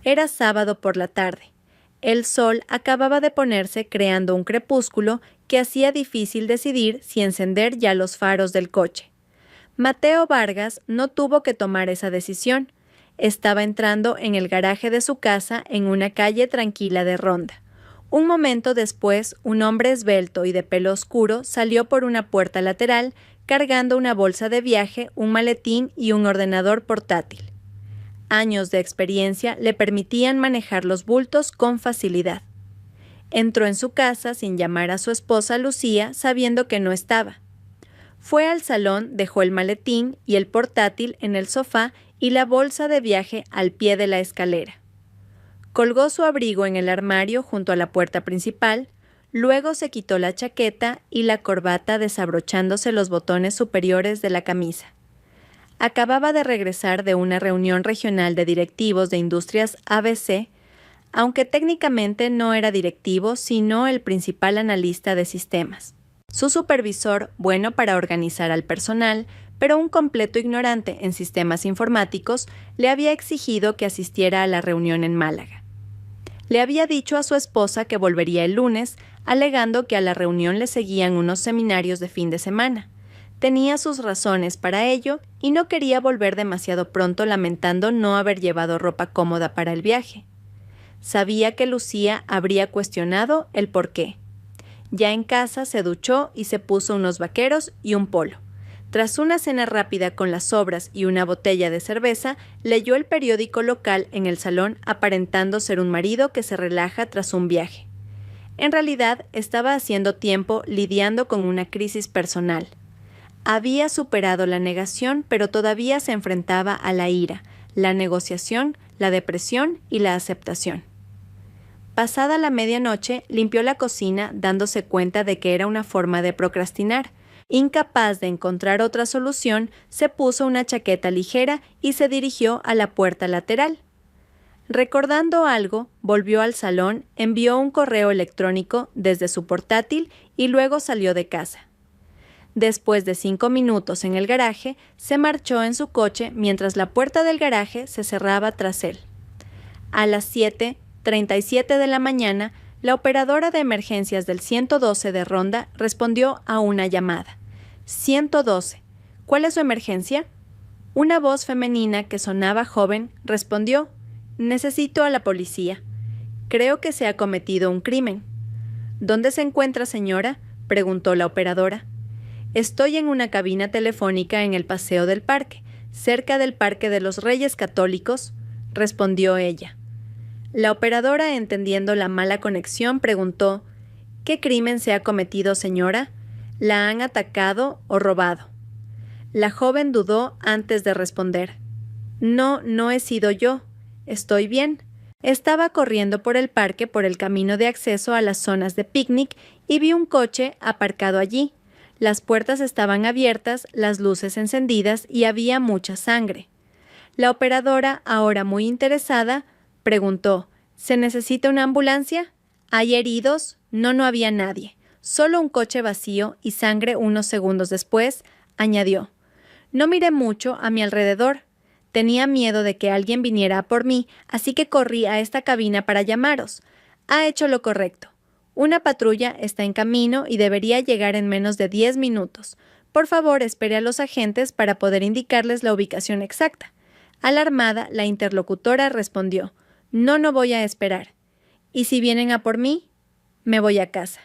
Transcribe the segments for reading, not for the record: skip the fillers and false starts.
Era sábado por la tarde. El sol acababa de ponerse creando un crepúsculo que hacía difícil decidir si encender ya los faros del coche. Mateo Vargas no tuvo que tomar esa decisión. Estaba entrando en el garaje de su casa en una calle tranquila de Ronda. Un momento después, un hombre esbelto y de pelo oscuro salió por una puerta lateral cargando una bolsa de viaje, un maletín y un ordenador portátil. Años de experiencia le permitían manejar los bultos con facilidad. Entró en su casa sin llamar a su esposa Lucía, sabiendo que no estaba. Fue al salón, dejó el maletín y el portátil en el sofá y la bolsa de viaje al pie de la escalera. Colgó su abrigo en el armario junto a la puerta principal, luego se quitó la chaqueta y la corbata desabrochándose los botones superiores de la camisa. Acababa de regresar de una reunión regional de directivos de Industrias ABC, aunque técnicamente no era directivo, sino el principal analista de sistemas. Su supervisor, bueno para organizar al personal, pero un completo ignorante en sistemas informáticos, le había exigido que asistiera a la reunión en Málaga. Le había dicho a su esposa que volvería el lunes, alegando que a la reunión le seguían unos seminarios de fin de semana. Tenía sus razones para ello y no quería volver demasiado pronto lamentando no haber llevado ropa cómoda para el viaje. Sabía que Lucía habría cuestionado el porqué. Ya en casa se duchó y se puso unos vaqueros y un polo. Tras una cena rápida con las sobras y una botella de cerveza, leyó el periódico local en el salón aparentando ser un marido que se relaja tras un viaje. En realidad, estaba haciendo tiempo lidiando con una crisis personal. Había superado la negación, pero todavía se enfrentaba a la ira, la negociación, la depresión y la aceptación. Pasada la medianoche, limpió la cocina dándose cuenta de que era una forma de procrastinar. Incapaz de encontrar otra solución, se puso una chaqueta ligera y se dirigió a la puerta lateral. Recordando algo, volvió al salón, envió un correo electrónico desde su portátil y luego salió de casa. Después de 5 minutos en el garaje, se marchó en su coche mientras la puerta del garaje se cerraba tras él. A las 7:37 de la mañana, la operadora de emergencias del 112 de Ronda respondió a una llamada. 112. ¿Cuál es su emergencia? Una voz femenina que sonaba joven respondió: necesito a la policía. Creo que se ha cometido un crimen. ¿Dónde se encuentra, señora?, preguntó la operadora. Estoy en una cabina telefónica en el Paseo del Parque, cerca del Parque de los Reyes Católicos, respondió ella. La operadora, entendiendo la mala conexión, preguntó: ¿qué crimen se ha cometido, señora? ¿La han atacado o robado? La joven dudó antes de responder. No, no he sido yo. Estoy bien. Estaba corriendo por el parque por el camino de acceso a las zonas de picnic y vi un coche aparcado allí. Las puertas estaban abiertas, las luces encendidas y había mucha sangre. La operadora, ahora muy interesada, preguntó: ¿se necesita una ambulancia? ¿Hay heridos? No había nadie. Solo un coche vacío y sangre unos segundos después, añadió. No miré mucho a mi alrededor. Tenía miedo de que alguien viniera a por mí, así que corrí a esta cabina para llamaros. Ha hecho lo correcto. Una patrulla está en camino y debería llegar en menos de 10 minutos. Por favor, espere a los agentes para poder indicarles la ubicación exacta. Alarmada, la interlocutora respondió: No voy a esperar. ¿Y si vienen a por mí? Me voy a casa.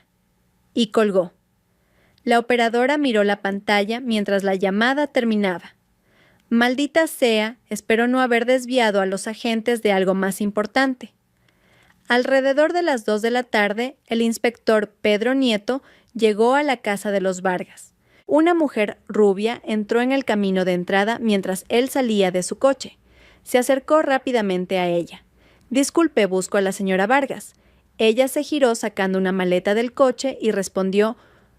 Y colgó. La operadora miró la pantalla mientras la llamada terminaba. Maldita sea, espero no haber desviado a los agentes de algo más importante. Alrededor de las 2 de la tarde, el inspector Pedro Nieto llegó a la casa de los Vargas. Una mujer rubia entró en el camino de entrada mientras él salía de su coche. Se acercó rápidamente a ella. Disculpe, busco a la señora Vargas. Ella se giró sacando una maleta del coche y respondió: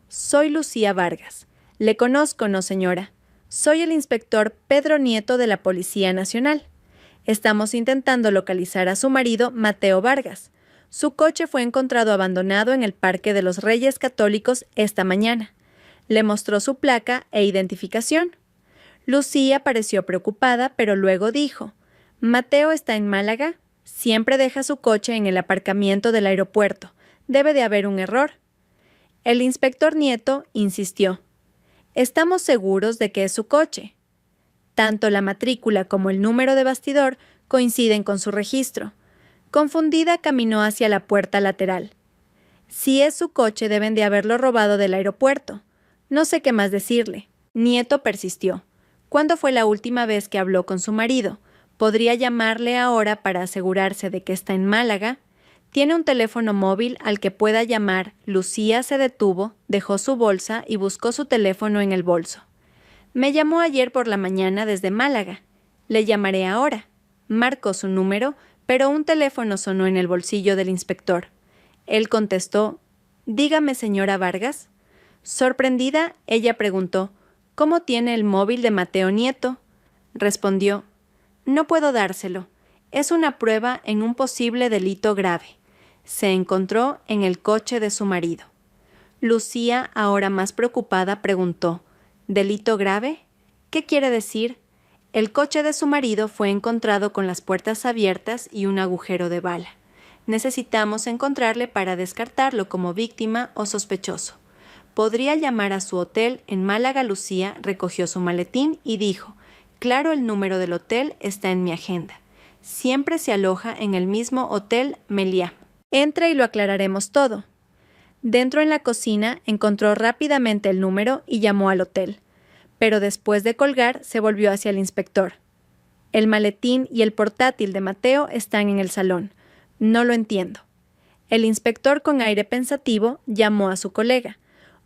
Soy Lucía Vargas. Le conozco, ¿no, señora? Soy el inspector Pedro Nieto de la Policía Nacional. Estamos intentando localizar a su marido, Mateo Vargas. Su coche fue encontrado abandonado en el Parque de los Reyes Católicos esta mañana. Le mostró su placa e identificación. Lucía pareció preocupada, pero luego dijo: ¿Mateo está en Málaga? Siempre deja su coche en el aparcamiento del aeropuerto. Debe de haber un error. El inspector Nieto insistió. Estamos seguros de que es su coche. Tanto la matrícula como el número de bastidor coinciden con su registro. Confundida, caminó hacia la puerta lateral. Si es su coche, deben de haberlo robado del aeropuerto. No sé qué más decirle. Nieto persistió. ¿Cuándo fue la última vez que habló con su marido? ¿Podría llamarle ahora para asegurarse de que está en Málaga? ¿Tiene un teléfono móvil al que pueda llamar? Lucía se detuvo, dejó su bolsa y buscó su teléfono en el bolso. Me llamó ayer por la mañana desde Málaga. Le llamaré ahora. Marcó su número, pero un teléfono sonó en el bolsillo del inspector. Él contestó, «Dígame, señora Vargas». Sorprendida, ella preguntó, «¿Cómo tiene el móvil de Mateo Nieto?». Respondió, «No puedo dárselo. Es una prueba en un posible delito grave. Se encontró en el coche de su marido». Lucía, ahora más preocupada, preguntó, «¿Delito grave? ¿Qué quiere decir?». El coche de su marido fue encontrado con las puertas abiertas y un agujero de bala. Necesitamos encontrarle para descartarlo como víctima o sospechoso. Podría llamar a su hotel en Málaga. Lucía recogió su maletín y dijo, «Claro, el número del hotel está en mi agenda. Siempre se aloja en el mismo Hotel Meliá. Entra y lo aclararemos todo». Dentro en la cocina encontró rápidamente el número y llamó al hotel. Pero después de colgar se volvió hacia el inspector. «El maletín y el portátil de Mateo están en el salón. No lo entiendo». El inspector, con aire pensativo, llamó a su colega.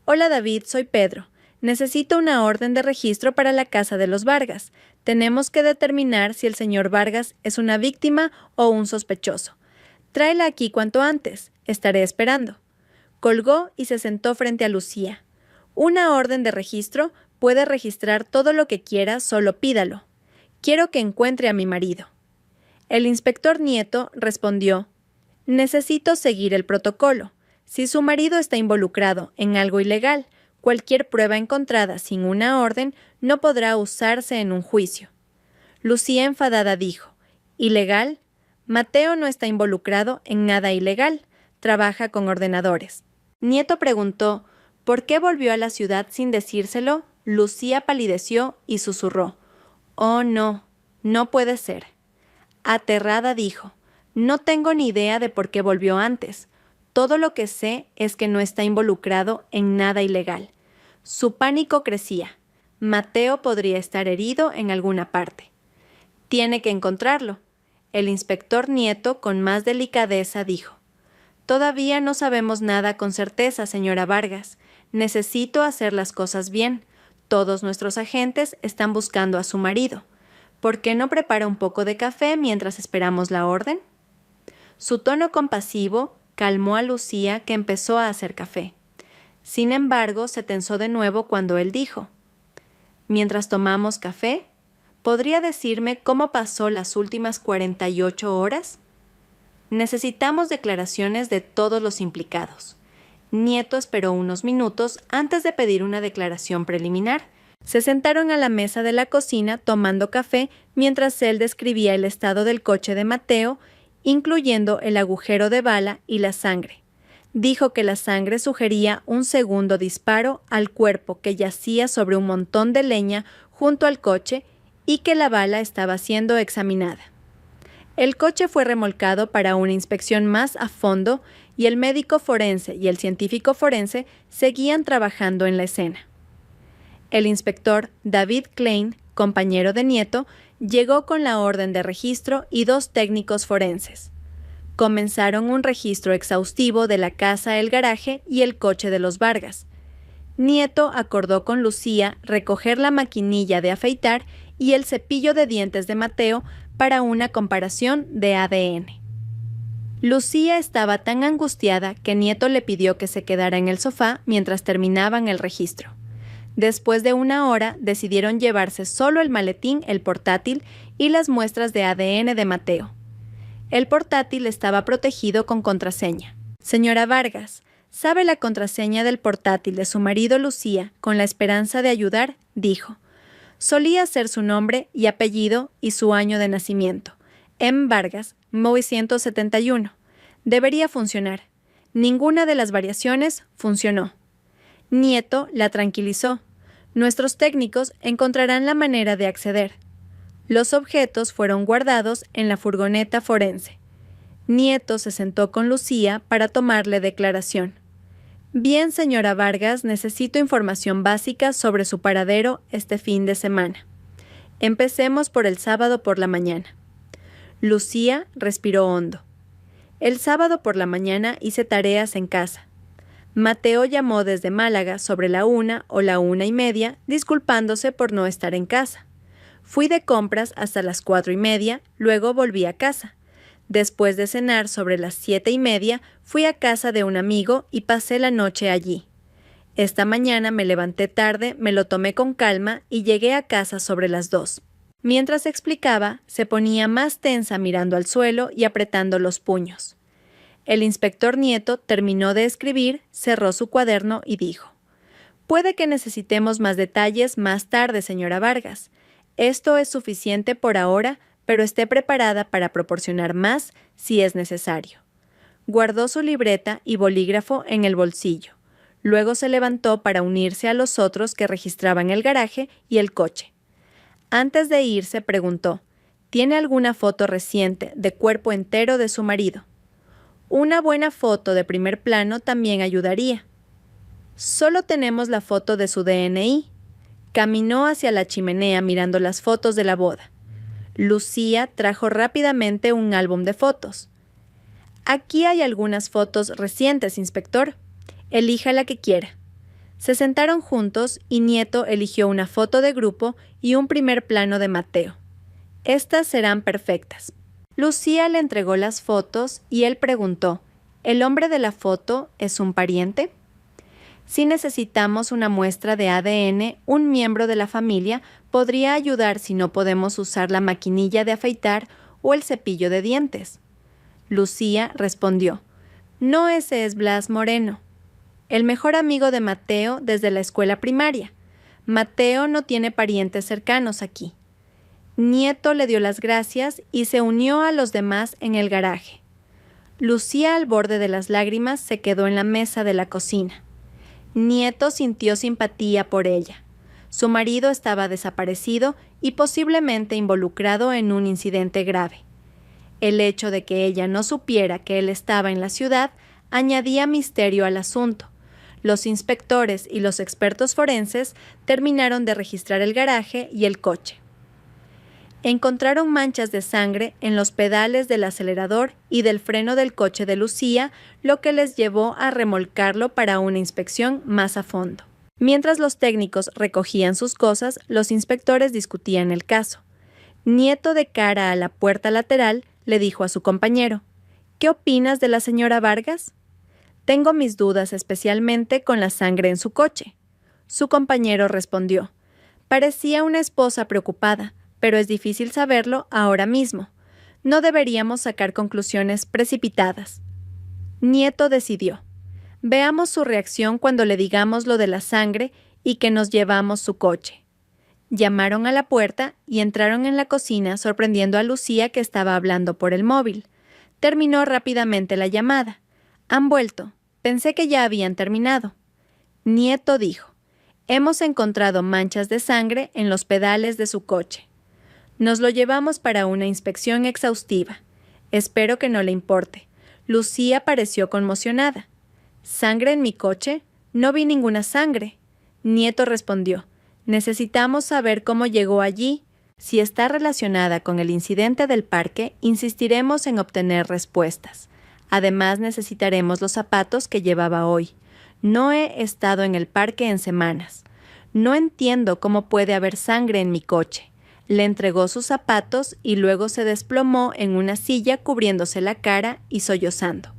«Hola David, soy Pedro. Necesito una orden de registro para la casa de los Vargas. Tenemos que determinar si el señor Vargas es una víctima o un sospechoso. Tráela aquí cuanto antes. Estaré esperando». Colgó y se sentó frente a Lucía. «Una orden de registro. Puede registrar todo lo que quiera, solo pídalo. Quiero que encuentre a mi marido». El inspector Nieto respondió, «Necesito seguir el protocolo. Si su marido está involucrado en algo ilegal, cualquier prueba encontrada sin una orden no podrá usarse en un juicio». Lucía, enfadada, dijo, «¿Ilegal? Mateo no está involucrado en nada ilegal. Trabaja con ordenadores». Nieto preguntó, «¿Por qué volvió a la ciudad sin decírselo?». Lucía palideció y susurró, «Oh, no, no puede ser». Aterrada dijo, «No tengo ni idea de por qué volvió antes. Todo lo que sé es que no está involucrado en nada ilegal». Su pánico crecía. Mateo podría estar herido en alguna parte. «Tiene que encontrarlo». El inspector Nieto, con más delicadeza, dijo, «Todavía no sabemos nada con certeza, señora Vargas. Necesito hacer las cosas bien. Todos nuestros agentes están buscando a su marido. ¿Por qué no prepara un poco de café mientras esperamos la orden?». Su tono compasivo calmó a Lucía, que empezó a hacer café. Sin embargo, se tensó de nuevo cuando él dijo, «Mientras tomamos café, ¿podría decirme cómo pasó las últimas 48 horas? Necesitamos declaraciones de todos los implicados». Nieto esperó unos minutos antes de pedir una declaración preliminar. Se sentaron a la mesa de la cocina tomando café mientras él describía el estado del coche de Mateo, incluyendo el agujero de bala y la sangre. Dijo que la sangre sugería un segundo disparo al cuerpo que yacía sobre un montón de leña junto al coche y que la bala estaba siendo examinada. El coche fue remolcado para una inspección más a fondo y el médico forense y el científico forense seguían trabajando en la escena. El inspector David Klein, compañero de Nieto, llegó con la orden de registro y 2 técnicos forenses. Comenzaron un registro exhaustivo de la casa, el garaje y el coche de los Vargas. Nieto acordó con Lucía recoger la maquinilla de afeitar y el cepillo de dientes de Mateo para una comparación de ADN. Lucía estaba tan angustiada que Nieto le pidió que se quedara en el sofá mientras terminaban el registro. Después de 1 hora, decidieron llevarse solo el maletín, el portátil y las muestras de ADN de Mateo. El portátil estaba protegido con contraseña. «Señora Vargas, ¿sabe la contraseña del portátil de su marido Lucía con la esperanza de ayudar?», dijo. Solía ser su nombre y apellido y su año de nacimiento. M. Vargas, 1971. Debería funcionar. Ninguna de las variaciones funcionó. Nieto la tranquilizó. Nuestros técnicos encontrarán la manera de acceder. Los objetos fueron guardados en la furgoneta forense. Nieto se sentó con Lucía para tomarle declaración. Bien, señora Vargas, necesito información básica sobre su paradero este fin de semana. Empecemos por el sábado por la mañana. Lucía respiró hondo. El sábado por la mañana hice tareas en casa. Mateo llamó desde Málaga sobre la 1 o la 1:30, disculpándose por no estar en casa. Fui de compras hasta las 4:30, luego volví a casa. Después de cenar sobre las 7:30, fui a casa de un amigo y pasé la noche allí. Esta mañana me levanté tarde, me lo tomé con calma y llegué a casa sobre las 2. Mientras explicaba, se ponía más tensa mirando al suelo y apretando los puños. El inspector Nieto terminó de escribir, cerró su cuaderno y dijo: «Puede que necesitemos más detalles más tarde, señora Vargas. Esto es suficiente por ahora, pero esté preparada para proporcionar más si es necesario». Guardó su libreta y bolígrafo en el bolsillo. Luego se levantó para unirse a los otros que registraban el garaje y el coche. Antes de irse preguntó: «¿Tiene alguna foto reciente de cuerpo entero de su marido?» «Una buena foto de primer plano también ayudaría». «Solo tenemos la foto de su DNI». Caminó hacia la chimenea mirando las fotos de la boda. Lucía trajo rápidamente un álbum de fotos. «Aquí hay algunas fotos recientes, inspector. Elija la que quiera». Se sentaron juntos y Nieto eligió una foto de grupo y un primer plano de Mateo. «Estas serán perfectas». Lucía le entregó las fotos y él preguntó: «¿El hombre de la foto es un pariente?» «Si necesitamos una muestra de ADN, un miembro de la familia podría ayudar si no podemos usar la maquinilla de afeitar o el cepillo de dientes». Lucía respondió: «No, ese es Blas Moreno, el mejor amigo de Mateo desde la escuela primaria. Mateo no tiene parientes cercanos aquí». Nieto le dio las gracias y se unió a los demás en el garaje. Lucía, al borde de las lágrimas, se quedó en la mesa de la cocina. Nieto sintió simpatía por ella. Su marido estaba desaparecido y posiblemente involucrado en un incidente grave. El hecho de que ella no supiera que él estaba en la ciudad añadía misterio al asunto. Los inspectores y los expertos forenses terminaron de registrar el garaje y el coche. Encontraron manchas de sangre en los pedales del acelerador y del freno del coche de Lucía, lo que les llevó a remolcarlo para una inspección más a fondo. Mientras los técnicos recogían sus cosas, los inspectores discutían el caso. Nieto, de cara a la puerta lateral, le dijo a su compañero: «¿Qué opinas de la señora Vargas?» «Tengo mis dudas, especialmente con la sangre en su coche». Su compañero respondió: «Parecía una esposa preocupada, pero es difícil saberlo ahora mismo. No deberíamos sacar conclusiones precipitadas». Nieto decidió: «Veamos su reacción cuando le digamos lo de la sangre y que nos llevamos su coche». Llamaron a la puerta y entraron en la cocina sorprendiendo a Lucía, que estaba hablando por el móvil. Terminó rápidamente la llamada. «Han vuelto. Pensé que ya habían terminado». Nieto dijo: «Hemos encontrado manchas de sangre en los pedales de su coche. Nos lo llevamos para una inspección exhaustiva. Espero que no le importe». Lucía pareció conmocionada. «¿Sangre en mi coche? No vi ninguna sangre». Nieto respondió: «Necesitamos saber cómo llegó allí. Si está relacionada con el incidente del parque, insistiremos en obtener respuestas. Además, necesitaremos los zapatos que llevaba hoy. No he estado en el parque en semanas. No entiendo cómo puede haber sangre en mi coche». Le entregó sus zapatos y luego se desplomó en una silla cubriéndose la cara y sollozando.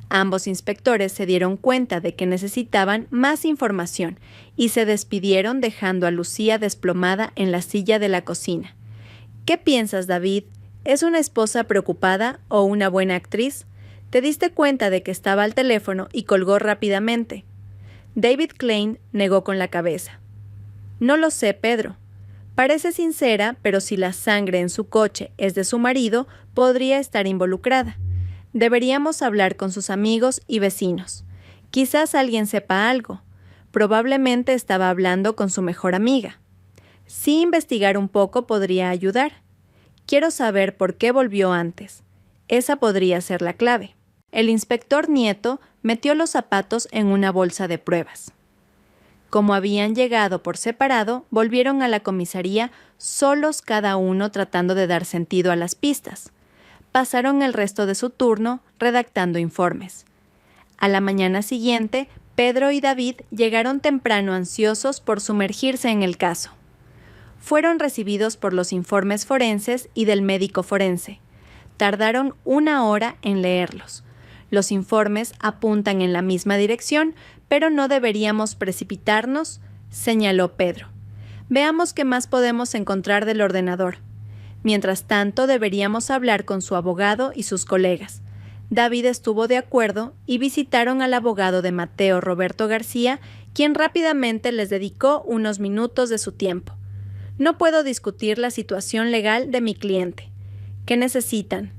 Ambos inspectores se dieron cuenta de que necesitaban más información y se despidieron dejando a Lucía desplomada en la silla de la cocina. «¿Qué piensas, David? ¿Es una esposa preocupada o una buena actriz? Te diste cuenta de que estaba al teléfono y colgó rápidamente». David Klein negó con la cabeza. «No lo sé, Pedro. Parece sincera, pero si la sangre en su coche es de su marido, podría estar involucrada. Deberíamos hablar con sus amigos y vecinos. Quizás alguien sepa algo. Probablemente estaba hablando con su mejor amiga. Sí, investigar un poco podría ayudar. Quiero saber por qué volvió antes. Esa podría ser la clave. El inspector Nieto metió los zapatos en una bolsa de pruebas. Como habían llegado por separado, volvieron a la comisaría solos cada uno tratando de dar sentido a las pistas. Pasaron el resto de su turno redactando informes. A la mañana siguiente, Pedro y David llegaron temprano ansiosos por sumergirse en el caso. Fueron recibidos por los informes forenses y del médico forense. Tardaron 1 hora en leerlos. Los informes apuntan en la misma dirección, pero no deberíamos precipitarnos, señaló Pedro. Veamos qué más podemos encontrar del ordenador. Mientras tanto, deberíamos hablar con su abogado y sus colegas. David estuvo de acuerdo y visitaron al abogado de Mateo, Roberto García, quien rápidamente les dedicó unos minutos de su tiempo. No puedo discutir la situación legal de mi cliente. ¿Qué necesitan?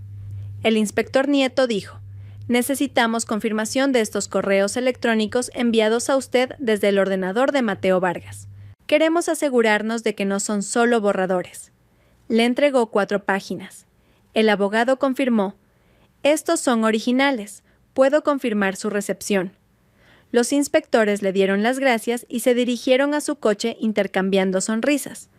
El inspector Nieto dijo: necesitamos confirmación de estos correos electrónicos enviados a usted desde el ordenador de Mateo Vargas. Queremos asegurarnos de que no son solo borradores. Le entregó 4 páginas. El abogado confirmó: estos son originales. Puedo confirmar su recepción. Los inspectores le dieron las gracias y se dirigieron a su coche intercambiando sonrisas.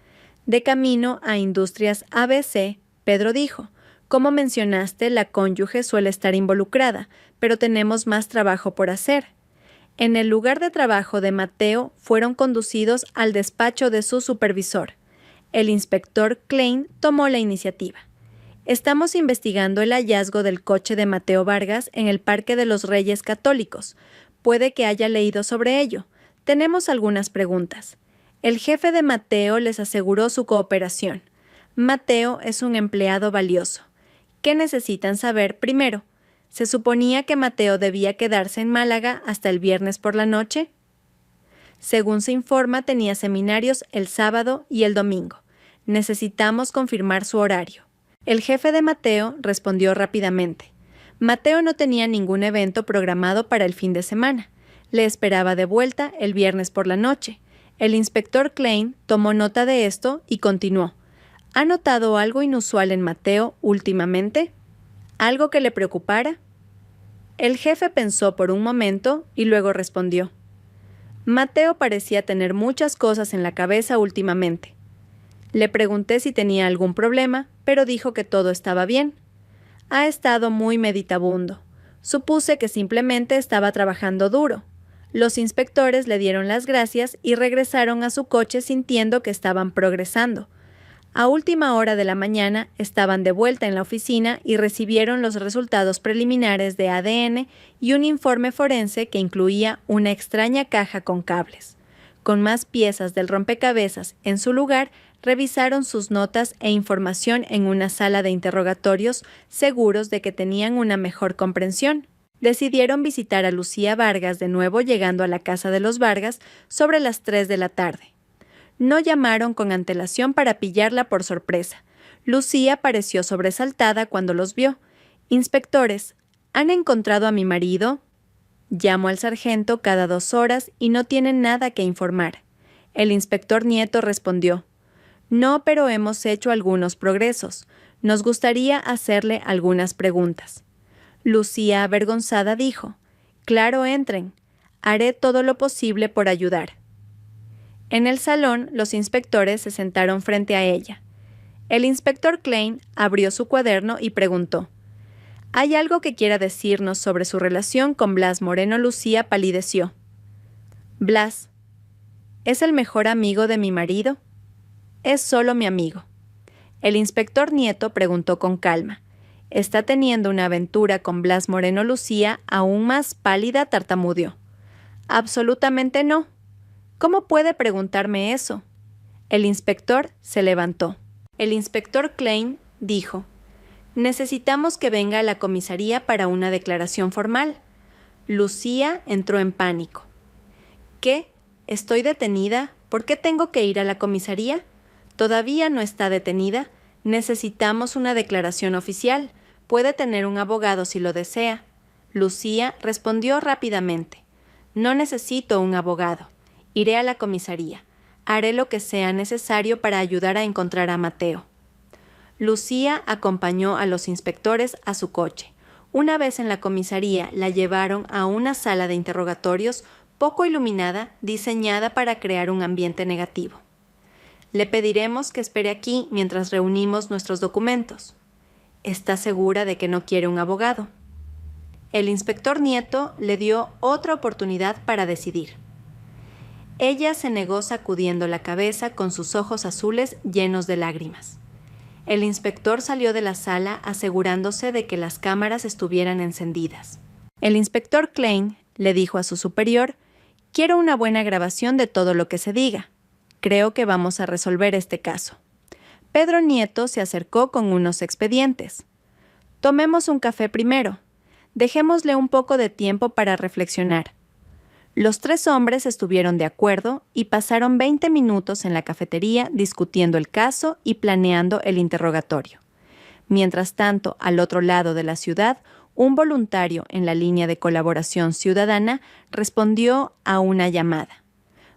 De camino a Industrias ABC, Pedro dijo: como mencionaste, la cónyuge suele estar involucrada, pero tenemos más trabajo por hacer. En el lugar de trabajo de Mateo fueron conducidos al despacho de su supervisor. El inspector Klein tomó la iniciativa. Estamos investigando el hallazgo del coche de Mateo Vargas en el Parque de los Reyes Católicos. Puede que haya leído sobre ello. Tenemos algunas preguntas. El jefe de Mateo les aseguró su cooperación. Mateo es un empleado valioso. ¿Qué necesitan saber primero? ¿Se suponía que Mateo debía quedarse en Málaga hasta el viernes por la noche? Según se informa, tenía seminarios el sábado y el domingo. Necesitamos confirmar su horario. El jefe de Mateo respondió rápidamente. Mateo no tenía ningún evento programado para el fin de semana. Le esperaba de vuelta el viernes por la noche. El inspector Klein tomó nota de esto y continuó. ¿Ha notado algo inusual en Mateo últimamente? ¿Algo que le preocupara? El jefe pensó por un momento y luego respondió. Mateo parecía tener muchas cosas en la cabeza últimamente. Le pregunté si tenía algún problema, pero dijo que todo estaba bien. Ha estado muy meditabundo. Supuse que simplemente estaba trabajando duro. Los inspectores le dieron las gracias y regresaron a su coche sintiendo que estaban progresando. A última hora de la mañana estaban de vuelta en la oficina y recibieron los resultados preliminares de ADN y un informe forense que incluía una extraña caja con cables. Con más piezas del rompecabezas en su lugar, revisaron sus notas e información en una sala de interrogatorios, seguros de que tenían una mejor comprensión. Decidieron visitar a Lucía Vargas de nuevo, llegando a la casa de los Vargas sobre las 3 de la tarde. No llamaron con antelación para pillarla por sorpresa. Lucía pareció sobresaltada cuando los vio. «Inspectores, ¿han encontrado a mi marido?» «Llamo al sargento cada 2 horas y no tienen nada que informar». El inspector Nieto respondió: «No, pero hemos hecho algunos progresos. Nos gustaría hacerle algunas preguntas». Lucía, avergonzada, dijo: «Claro, entren. Haré todo lo posible por ayudar». En el salón, los inspectores se sentaron frente a ella. El inspector Klein abrió su cuaderno y preguntó: ¿hay algo que quiera decirnos sobre su relación con Blas Moreno? Lucía palideció. Blas, ¿es el mejor amigo de mi marido? Es solo mi amigo. El inspector Nieto preguntó con calma. ¿Está teniendo una aventura con Blas Moreno? Lucía, aún más pálida, tartamudeó. Absolutamente no. ¿Cómo puede preguntarme eso? El inspector se levantó. El inspector Klein dijo: necesitamos que venga a la comisaría para una declaración formal. Lucía entró en pánico. ¿Qué? ¿Estoy detenida? ¿Por qué tengo que ir a la comisaría? Todavía no está detenida. Necesitamos una declaración oficial. Puede tener un abogado si lo desea. Lucía respondió rápidamente. No necesito un abogado. Iré a la comisaría. Haré lo que sea necesario para ayudar a encontrar a Mateo. Lucía acompañó a los inspectores a su coche. Una vez en la comisaría, la llevaron a una sala de interrogatorios poco iluminada, diseñada para crear un ambiente negativo. Le pediremos que espere aquí mientras reunimos nuestros documentos. ¿Está segura de que no quiere un abogado? El inspector Nieto le dio otra oportunidad para decidir. Ella se negó sacudiendo la cabeza con sus ojos azules llenos de lágrimas. El inspector salió de la sala asegurándose de que las cámaras estuvieran encendidas. El inspector Klein le dijo a su superior: «Quiero una buena grabación de todo lo que se diga. Creo que vamos a resolver este caso». Pedro Nieto se acercó con unos expedientes. «Tomemos un café primero. Dejémosle un poco de tiempo para reflexionar». Los tres hombres estuvieron de acuerdo y pasaron 20 minutos en la cafetería discutiendo el caso y planeando el interrogatorio. Mientras tanto, al otro lado de la ciudad, un voluntario en la línea de colaboración ciudadana respondió a una llamada.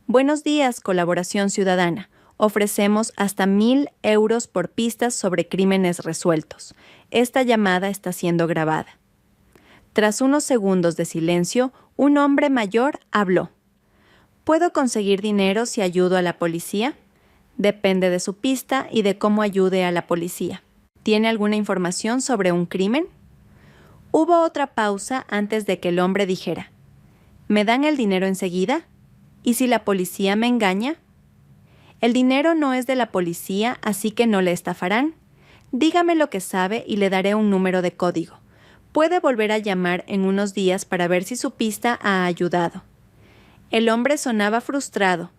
«Buenos días, Colaboración Ciudadana. Ofrecemos hasta 1,000 euros por pistas sobre crímenes resueltos. Esta llamada está siendo grabada». Tras unos segundos de silencio, un hombre mayor habló. «¿Puedo conseguir dinero si ayudo a la policía?» «Depende de su pista y de cómo ayude a la policía. ¿Tiene alguna información sobre un crimen?» Hubo otra pausa antes de que el hombre dijera: «¿Me dan el dinero enseguida? ¿Y si la policía me engaña?» «El dinero no es de la policía, así que no le estafarán. Dígame lo que sabe y le daré un número de código. Puede volver a llamar en unos días para ver si su pista ha ayudado». El hombre sonaba frustrado.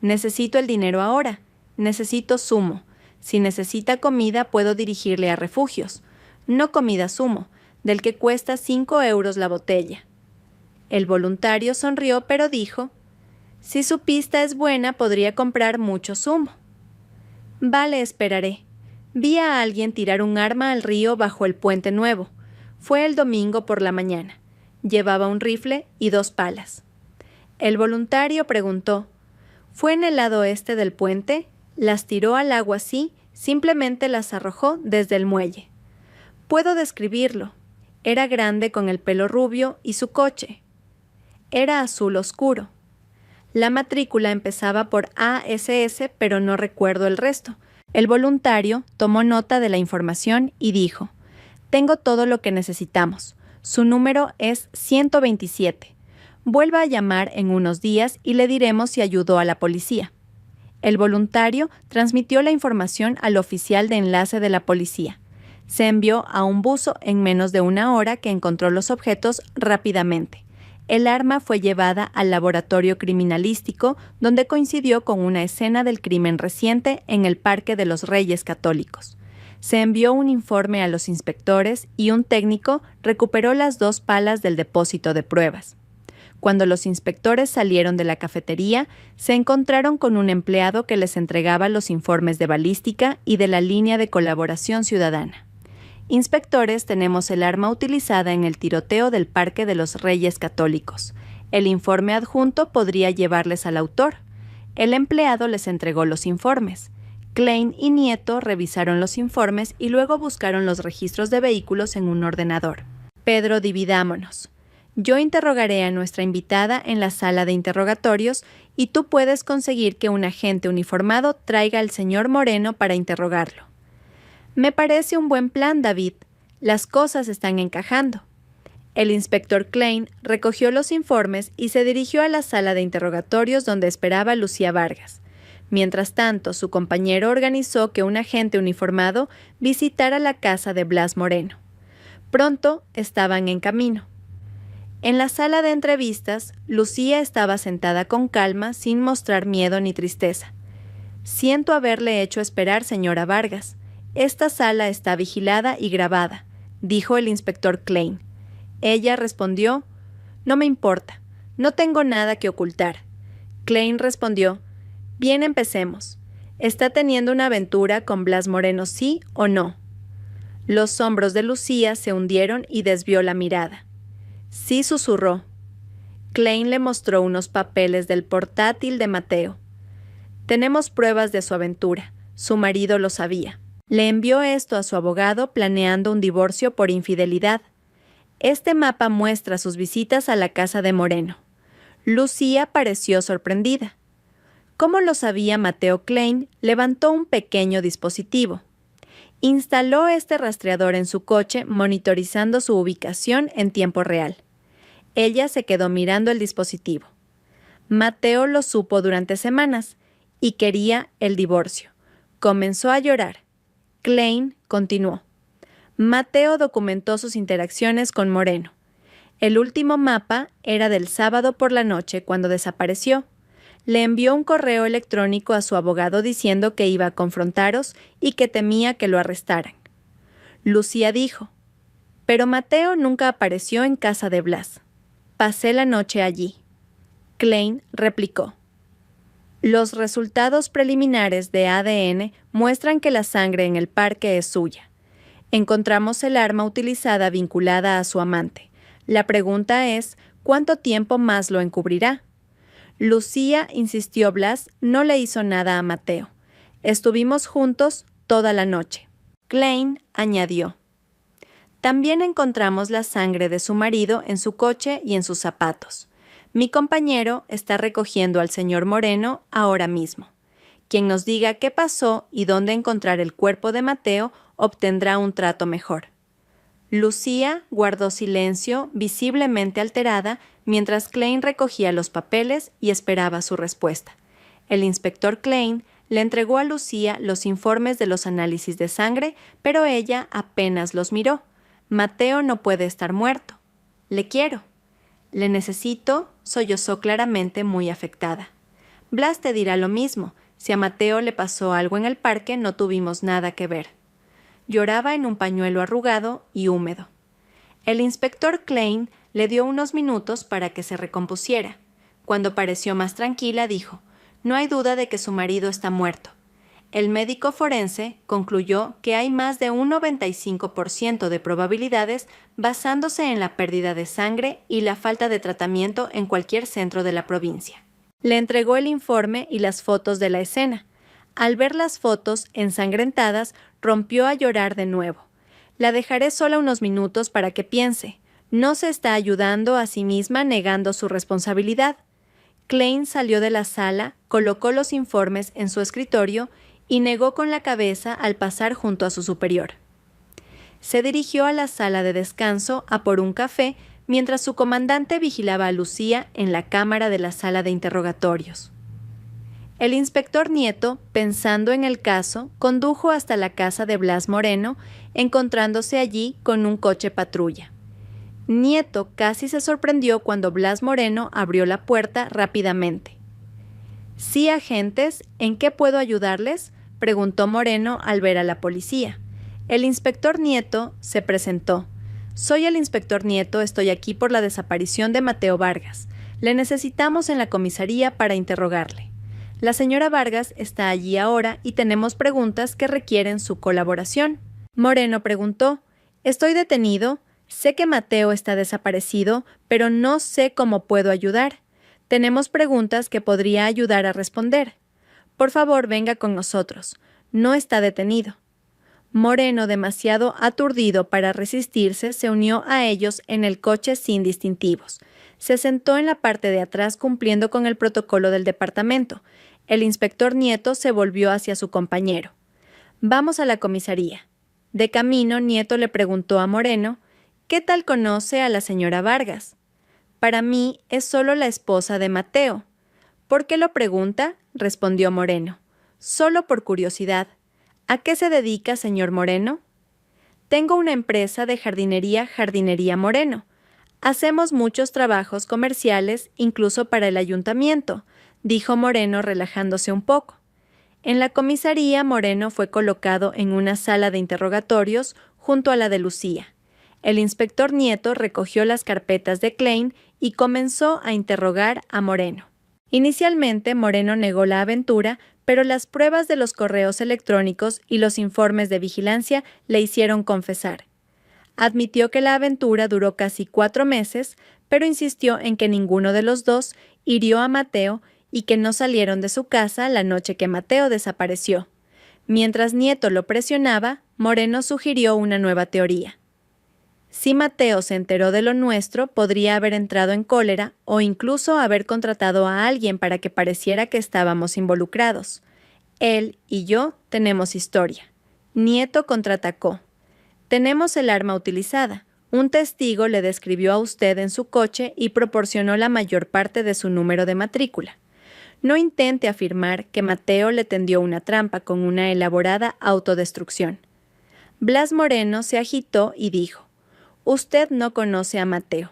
«Necesito el dinero ahora. Necesito zumo. Si necesita comida, puedo dirigirle a refugios. No comida zumo, del que cuesta 5 euros la botella». El voluntario sonrió, pero dijo: «Si su pista es buena, podría comprar mucho zumo». «Vale, esperaré. Vi a alguien tirar un arma al río bajo el puente nuevo. Fue el domingo por la mañana. Llevaba un rifle y 2 palas». El voluntario preguntó: «¿Fue en el lado este del puente? ¿Las tiró al agua así? Simplemente las arrojó desde el muelle». «Puedo describirlo. Era grande con el pelo rubio y su coche. Era azul oscuro. La matrícula empezaba por ASS, pero no recuerdo el resto». El voluntario tomó nota de la información y dijo: «Tengo todo lo que necesitamos. Su número es 127. Vuelva a llamar en unos días y le diremos si ayudó a la policía». El voluntario transmitió la información al oficial de enlace de la policía. Se envió a un buzo en menos de una hora, que encontró los objetos rápidamente. El arma fue llevada al laboratorio criminalístico, donde coincidió con una escena del crimen reciente en el Parque de los Reyes Católicos. Se envió un informe a los inspectores y un técnico recuperó las 2 palas del depósito de pruebas. Cuando los inspectores salieron de la cafetería, se encontraron con un empleado que les entregaba los informes de balística y de la línea de colaboración ciudadana. «Inspectores, tenemos el arma utilizada en el tiroteo del Parque de los Reyes Católicos. El informe adjunto podría llevarles al autor». El empleado les entregó los informes. Klein y Nieto revisaron los informes y luego buscaron los registros de vehículos en un ordenador. «Pedro, dividámonos. Yo interrogaré a nuestra invitada en la sala de interrogatorios y tú puedes conseguir que un agente uniformado traiga al señor Moreno para interrogarlo». «Me parece un buen plan, David. Las cosas están encajando». El inspector Klein recogió los informes y se dirigió a la sala de interrogatorios donde esperaba Lucía Vargas. Mientras tanto, su compañero organizó que un agente uniformado visitara la casa de Blas Moreno. Pronto estaban en camino. En la sala de entrevistas, Lucía estaba sentada con calma, sin mostrar miedo ni tristeza. «Siento haberle hecho esperar, señora Vargas. Esta sala está vigilada y grabada», dijo el inspector Klein. Ella respondió: «No me importa. No tengo nada que ocultar». Klein respondió: «Bien, empecemos. ¿Está teniendo una aventura con Blas Moreno, sí o no? Los hombros de Lucía se hundieron y desvió la mirada. Sí, susurró. Klein le mostró unos papeles del portátil de Mateo. Tenemos pruebas de su aventura. Su marido lo sabía. Le envió esto a su abogado planeando un divorcio por infidelidad. Este mapa muestra sus visitas a la casa de Moreno. Lucía pareció sorprendida. ¿Cómo lo sabía Mateo Klein? Levantó un pequeño dispositivo. Instaló este rastreador en su coche, monitorizando su ubicación en tiempo real. Ella se quedó mirando el dispositivo. Mateo lo supo durante semanas y quería el divorcio. Comenzó a llorar. Klein continuó. Mateo documentó sus interacciones con Moreno. El último mapa era del sábado por la noche cuando desapareció. Le envió un correo electrónico a su abogado diciendo que iba a confrontaros y que temía que lo arrestaran. Lucía dijo, pero Mateo nunca apareció en casa de Blas. Pasé la noche allí. Klein replicó. Los resultados preliminares de ADN muestran que la sangre en el parque es suya. Encontramos el arma utilizada vinculada a su amante. La pregunta es, ¿cuánto tiempo más lo encubrirá? Lucía, insistió Blas, no le hizo nada a Mateo. Estuvimos juntos toda la noche. Klein añadió. También encontramos la sangre de su marido en su coche y en sus zapatos. Mi compañero está recogiendo al señor Moreno ahora mismo. Quien nos diga qué pasó y dónde encontrar el cuerpo de Mateo obtendrá un trato mejor. Lucía guardó silencio, visiblemente alterada, mientras Klein recogía los papeles y esperaba su respuesta. El inspector Klein le entregó a Lucía los informes de los análisis de sangre, pero ella apenas los miró. Mateo no puede estar muerto. Le quiero. Le necesito, sollozó claramente muy afectada. Blas te dirá lo mismo. Si a Mateo le pasó algo en el parque, no tuvimos nada que ver. Lloraba en un pañuelo arrugado y húmedo. El inspector Klein le dio unos minutos para que se recompusiera. Cuando pareció más tranquila, dijo, no hay duda de que su marido está muerto. El médico forense concluyó que hay más de un 95% de probabilidades basándose en la pérdida de sangre y la falta de tratamiento en cualquier centro de la provincia. Le entregó el informe y las fotos de la escena. Al ver las fotos ensangrentadas, rompió a llorar de nuevo. La dejaré sola unos minutos para que piense. No se está ayudando a sí misma negando su responsabilidad. Klein salió de la sala, colocó los informes en su escritorio y negó con la cabeza al pasar junto a su superior. Se dirigió a la sala de descanso a por un café mientras su comandante vigilaba a Lucía en la cámara de la sala de interrogatorios. El inspector Nieto, pensando en el caso, condujo hasta la casa de Blas Moreno, encontrándose allí con un coche patrulla. Nieto casi se sorprendió cuando Blas Moreno abrió la puerta rápidamente. «Sí, agentes, ¿en qué puedo ayudarles?», preguntó Moreno al ver a la policía. El inspector Nieto se presentó. «Soy el inspector Nieto, estoy aquí por la desaparición de Mateo Vargas. Le necesitamos en la comisaría para interrogarle. La señora Vargas está allí ahora y tenemos preguntas que requieren su colaboración». Moreno preguntó, «¿Estoy detenido? Sé que Mateo está desaparecido, pero no sé cómo puedo ayudar. Tenemos preguntas que podría ayudar a responder. Por favor, venga con nosotros. No está detenido». Moreno, demasiado aturdido para resistirse, se unió a ellos en el coche sin distintivos. Se sentó en la parte de atrás cumpliendo con el protocolo del departamento. El inspector Nieto se volvió hacia su compañero. «Vamos a la comisaría». De camino, Nieto le preguntó a Moreno, «¿Qué tal conoce a la señora Vargas?». «Para mí es solo la esposa de Mateo». «¿Por qué lo pregunta?», respondió Moreno. «Solo por curiosidad. ¿A qué se dedica, señor Moreno?». «Tengo una empresa de Jardinería Moreno. Hacemos muchos trabajos comerciales, incluso para el ayuntamiento», dijo Moreno relajándose un poco. En la comisaría, Moreno fue colocado en una sala de interrogatorios junto a la de Lucía. El inspector Nieto recogió las carpetas de Klein y comenzó a interrogar a Moreno. Inicialmente, Moreno negó la aventura, pero las pruebas de los correos electrónicos y los informes de vigilancia le hicieron confesar. Admitió que la aventura duró casi 4 meses, pero insistió en que ninguno de los dos hirió a Mateo y que no salieron de su casa la noche que Mateo desapareció. Mientras Nieto lo presionaba, Moreno sugirió una nueva teoría. Si Mateo se enteró de lo nuestro, podría haber entrado en cólera o incluso haber contratado a alguien para que pareciera que estábamos involucrados. Él y yo tenemos historia. Nieto contraatacó. Tenemos el arma utilizada. Un testigo le describió a usted en su coche y proporcionó la mayor parte de su número de matrícula. No intente afirmar que Mateo le tendió una trampa con una elaborada autodestrucción. Blas Moreno se agitó y dijo: Usted no conoce a Mateo.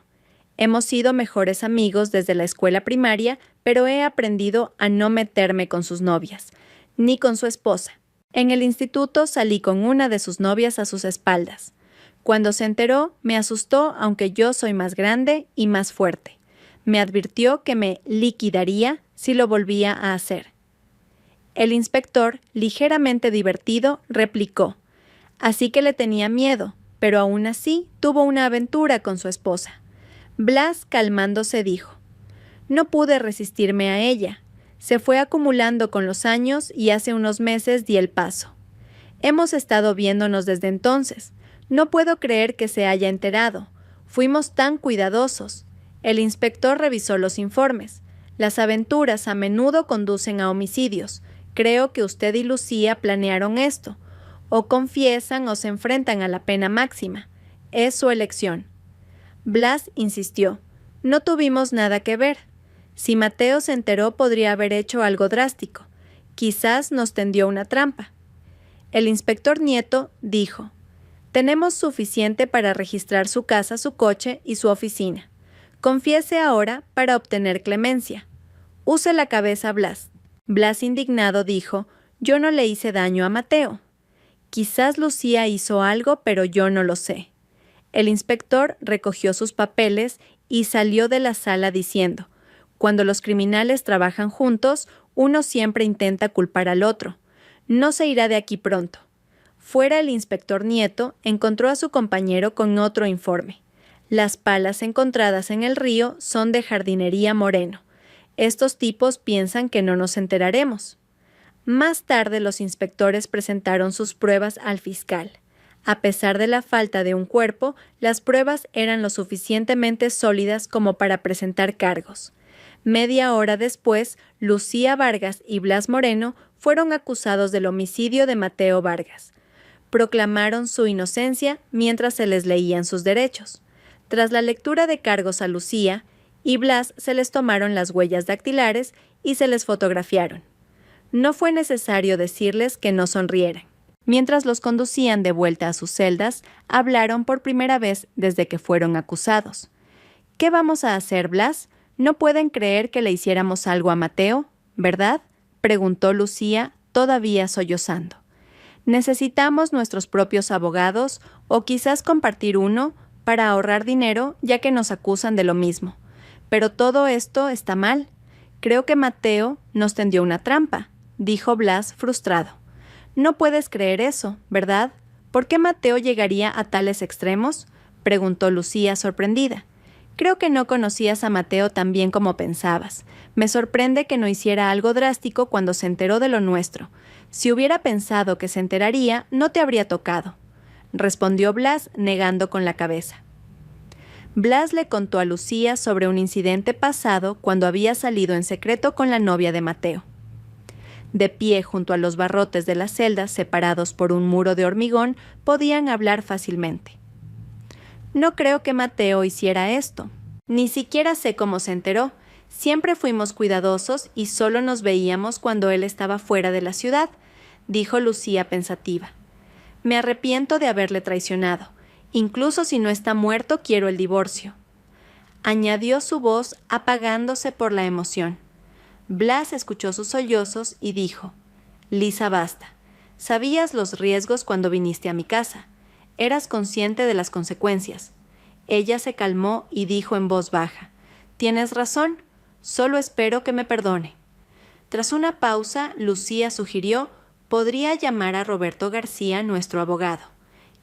Hemos sido mejores amigos desde la escuela primaria, pero he aprendido a no meterme con sus novias, ni con su esposa. En el instituto salí con una de sus novias a sus espaldas. Cuando se enteró, me asustó, aunque yo soy más grande y más fuerte. Me advirtió que me liquidaría si lo volvía a hacer. El inspector, ligeramente divertido, replicó: Así que le tenía miedo, pero aún así tuvo una aventura con su esposa. Blas, calmándose, dijo: No pude resistirme a ella. Se fue acumulando con los años y hace unos meses di el paso. Hemos estado viéndonos desde entonces. No puedo creer que se haya enterado. Fuimos tan cuidadosos. El inspector revisó los informes. Las aventuras a menudo conducen a homicidios. Creo que usted y Lucía planearon esto. O confiesan o se enfrentan a la pena máxima. Es su elección. Blas insistió: No tuvimos nada que ver. Si Mateo se enteró, podría haber hecho algo drástico. Quizás nos tendió una trampa. El inspector Nieto dijo: Tenemos suficiente para registrar su casa, su coche y su oficina. Confiese ahora para obtener clemencia. Use la cabeza, Blas. Blas, indignado, dijo: Yo no le hice daño a Mateo. Quizás Lucía hizo algo, pero yo no lo sé. El inspector recogió sus papeles y salió de la sala diciendo: Cuando los criminales trabajan juntos, uno siempre intenta culpar al otro. No se irá de aquí pronto. Fuera, el inspector Nieto encontró a su compañero con otro informe. Las palas encontradas en el río son de jardinería Moreno. Estos tipos piensan que no nos enteraremos. Más tarde, los inspectores presentaron sus pruebas al fiscal. A pesar de la falta de un cuerpo, las pruebas eran lo suficientemente sólidas como para presentar cargos. Media hora después, Lucía Vargas y Blas Moreno fueron acusados del homicidio de Mateo Vargas. Proclamaron su inocencia mientras se les leían sus derechos. Tras la lectura de cargos a Lucía y Blas, se les tomaron las huellas dactilares y se les fotografiaron. No fue necesario decirles que no sonrieran. Mientras los conducían de vuelta a sus celdas, hablaron por primera vez desde que fueron acusados. ¿Qué vamos a hacer, Blas? ¿No pueden creer que le hiciéramos algo a Mateo, verdad?, preguntó Lucía, todavía sollozando. Necesitamos nuestros propios abogados o quizás compartir uno para ahorrar dinero, ya que nos acusan de lo mismo. Pero todo esto está mal. Creo que Mateo nos tendió una trampa, dijo Blas frustrado. No puedes creer eso, ¿verdad? ¿Por qué Mateo llegaría a tales extremos?, preguntó Lucía sorprendida. Creo que no conocías a Mateo tan bien como pensabas. Me sorprende que no hiciera algo drástico cuando se enteró de lo nuestro. Si hubiera pensado que se enteraría, no te habría tocado, respondió Blas, negando con la cabeza. Blas le contó a Lucía sobre un incidente pasado cuando había salido en secreto con la novia de Mateo. De pie junto a los barrotes de las celdas, separados por un muro de hormigón, podían hablar fácilmente. No creo que Mateo hiciera esto. Ni siquiera sé cómo se enteró. Siempre fuimos cuidadosos y solo nos veíamos cuando él estaba fuera de la ciudad, dijo Lucía pensativa. Me arrepiento de haberle traicionado. Incluso si no está muerto, quiero el divorcio. Añadió su voz apagándose por la emoción. Blas escuchó sus sollozos y dijo: Lisa, basta. Sabías los riesgos cuando viniste a mi casa. Eras consciente de las consecuencias. Ella se calmó y dijo en voz baja: Tienes razón, solo espero que me perdone. Tras una pausa, Lucía sugirió: «Podría llamar a Roberto García, nuestro abogado.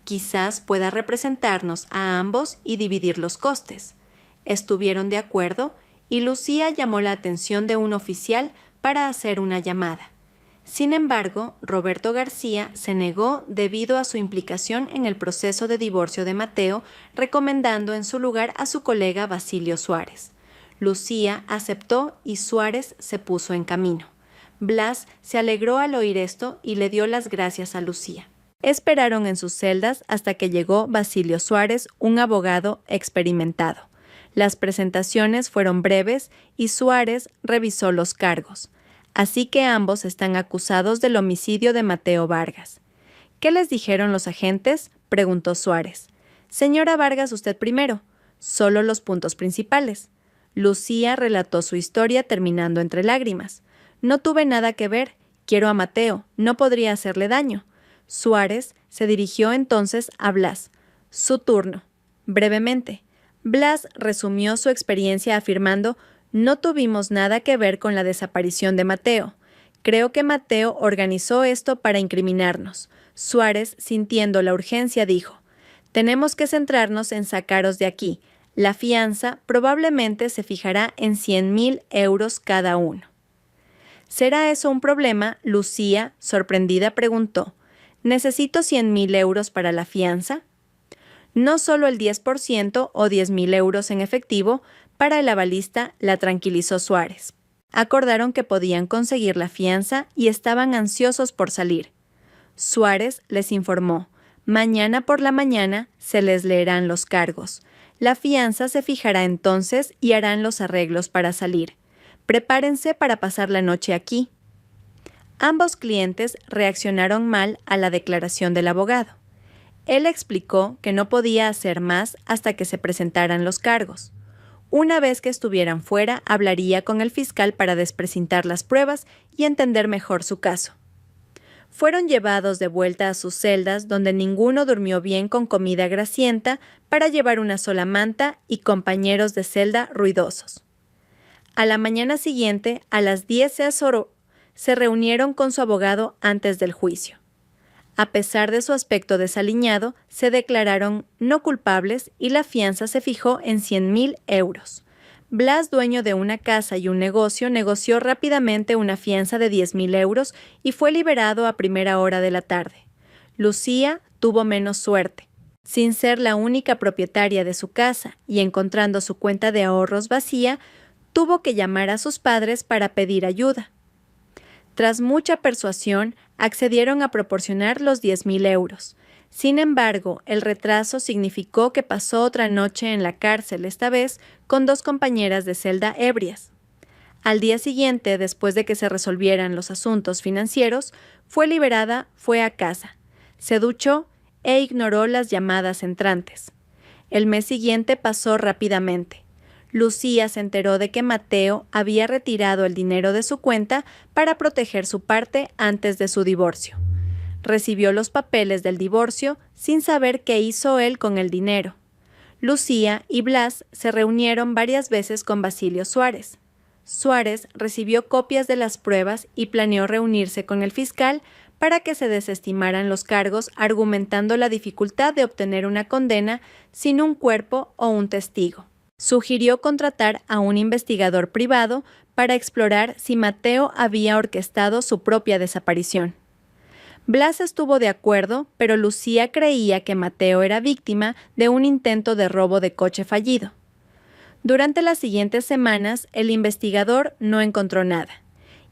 Quizás pueda representarnos a ambos y dividir los costes». Estuvieron de acuerdo y Lucía llamó la atención de un oficial para hacer una llamada. Sin embargo, Roberto García se negó debido a su implicación en el proceso de divorcio de Mateo, recomendando en su lugar a su colega Basilio Suárez. Lucía aceptó y Suárez se puso en camino. Blas se alegró al oír esto y le dio las gracias a Lucía. Esperaron en sus celdas hasta que llegó Basilio Suárez, un abogado experimentado. Las presentaciones fueron breves y Suárez revisó los cargos. Así que ambos están acusados del homicidio de Mateo Vargas. ¿Qué les dijeron los agentes?, preguntó Suárez. Señora Vargas, usted primero. Solo los puntos principales. Lucía relató su historia terminando entre lágrimas. No tuve nada que ver. Quiero a Mateo. No podría hacerle daño. Suárez se dirigió entonces a Blas. Su turno. Brevemente. Blas resumió su experiencia afirmando: «No tuvimos nada que ver con la desaparición de Mateo. Creo que Mateo organizó esto para incriminarnos». Suárez, sintiendo la urgencia, dijo: «Tenemos que centrarnos en sacaros de aquí. La fianza probablemente se fijará en 100.000 euros cada uno». ¿Será eso un problema?, Lucía, sorprendida, preguntó. «¿Necesito 100.000 euros para la fianza?» «No solo el 10% o 10.000 euros en efectivo», para el avalista, la tranquilizó Suárez. Acordaron que podían conseguir la fianza y estaban ansiosos por salir. Suárez les informó: «Mañana por la mañana se les leerán los cargos. La fianza se fijará entonces y harán los arreglos para salir. Prepárense para pasar la noche aquí». Ambos clientes reaccionaron mal a la declaración del abogado. Él explicó que no podía hacer más hasta que se presentaran los cargos. Una vez que estuvieran fuera, hablaría con el fiscal para desprecintar las pruebas y entender mejor su caso. Fueron llevados de vuelta a sus celdas, donde ninguno durmió bien, con comida grasienta, para llevar una sola manta y compañeros de celda ruidosos. A la mañana siguiente, a las 10 se reunieron con su abogado antes del juicio. A pesar de su aspecto desaliñado, se declararon no culpables y la fianza se fijó en 100.000 euros. Blas, dueño de una casa y un negocio, negoció rápidamente una fianza de 10.000 euros y fue liberado a primera hora de la tarde. Lucía tuvo menos suerte. Sin ser la única propietaria de su casa y encontrando su cuenta de ahorros vacía, tuvo que llamar a sus padres para pedir ayuda. Tras mucha persuasión, accedieron a proporcionar los 10.000 euros. Sin embargo, el retraso significó que pasó otra noche en la cárcel, esta vez con 2 compañeras de celda ebrias. Al día siguiente, después de que se resolvieran los asuntos financieros, fue liberada, fue a casa, se duchó e ignoró las llamadas entrantes. El mes siguiente pasó rápidamente. Lucía se enteró de que Mateo había retirado el dinero de su cuenta para proteger su parte antes de su divorcio. Recibió los papeles del divorcio sin saber qué hizo él con el dinero. Lucía y Blas se reunieron varias veces con Basilio Suárez. Suárez recibió copias de las pruebas y planeó reunirse con el fiscal para que se desestimaran los cargos, argumentando la dificultad de obtener una condena sin un cuerpo o un testigo. Sugirió contratar a un investigador privado para explorar si Mateo había orquestado su propia desaparición. Blas estuvo de acuerdo, pero Lucía creía que Mateo era víctima de un intento de robo de coche fallido. Durante las siguientes semanas, el investigador no encontró nada.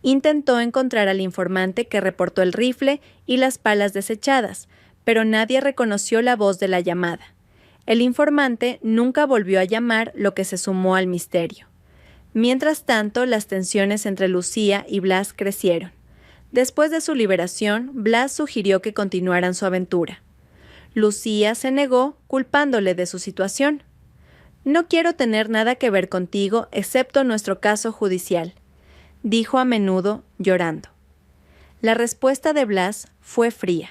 Intentó encontrar al informante que reportó el rifle y las palas desechadas, pero nadie reconoció la voz de la llamada. El informante nunca volvió a llamar, lo que se sumó al misterio. Mientras tanto, las tensiones entre Lucía y Blas crecieron. Después de su liberación, Blas sugirió que continuaran su aventura. Lucía se negó, culpándole de su situación. «No quiero tener nada que ver contigo, excepto nuestro caso judicial», dijo a menudo, llorando. La respuesta de Blas fue fría.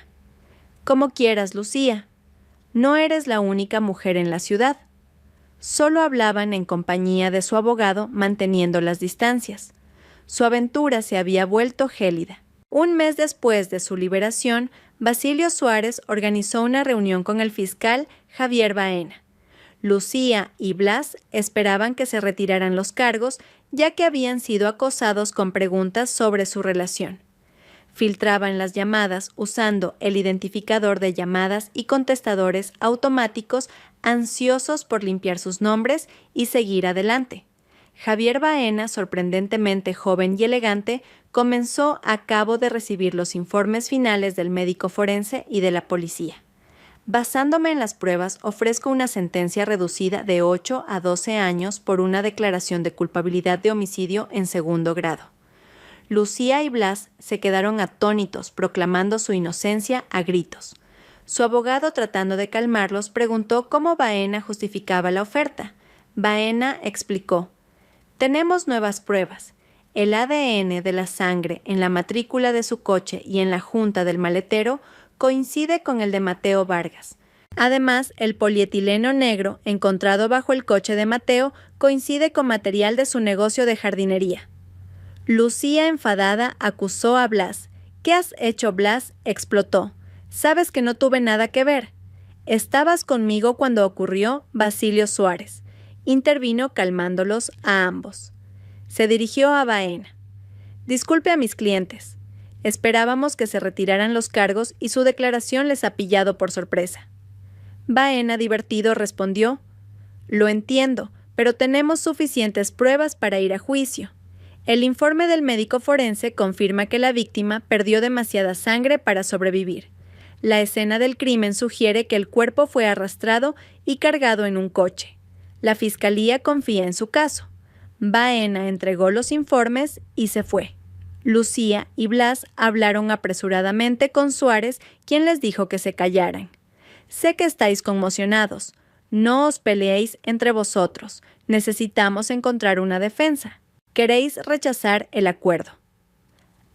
«Como quieras, Lucía. No eres la única mujer en la ciudad». Solo hablaban en compañía de su abogado, manteniendo las distancias. Su aventura se había vuelto gélida. Un mes después de su liberación, Basilio Suárez organizó una reunión con el fiscal Javier Baena. Lucía y Blas esperaban que se retiraran los cargos, ya que habían sido acosados con preguntas sobre su relación. Filtraban las llamadas usando el identificador de llamadas y contestadores automáticos, ansiosos por limpiar sus nombres y seguir adelante. Javier Baena, sorprendentemente joven y elegante, comenzó a cabo de recibir los informes finales del médico forense y de la policía. Basándome en las pruebas, ofrezco una sentencia reducida de 8 a 12 años por una declaración de culpabilidad de homicidio en segundo grado. Lucía y Blas se quedaron atónitos, proclamando su inocencia a gritos. Su abogado, tratando de calmarlos, preguntó cómo Baena justificaba la oferta. Baena explicó: «Tenemos nuevas pruebas. El ADN de la sangre en la matrícula de su coche y en la junta del maletero coincide con el de Mateo Vargas. Además, el polietileno negro encontrado bajo el coche de Mateo coincide con material de su negocio de jardinería». Lucía, enfadada, acusó a Blas. «¿Qué has hecho, Blas?», explotó. «Sabes que no tuve nada que ver». «Estabas conmigo cuando ocurrió», Basilio Suárez intervino calmándolos a ambos. Se dirigió a Baena. «Disculpe a mis clientes. Esperábamos que se retiraran los cargos y su declaración les ha pillado por sorpresa». Baena, divertido, respondió: «Lo entiendo, pero tenemos suficientes pruebas para ir a juicio. El informe del médico forense confirma que la víctima perdió demasiada sangre para sobrevivir. La escena del crimen sugiere que el cuerpo fue arrastrado y cargado en un coche. La fiscalía confía en su caso». Baena entregó los informes y se fue. Lucía y Blas hablaron apresuradamente con Suárez, quien les dijo que se callaran. «Sé que estáis conmocionados. No os peleéis entre vosotros. Necesitamos encontrar una defensa. ¿Queréis rechazar el acuerdo?».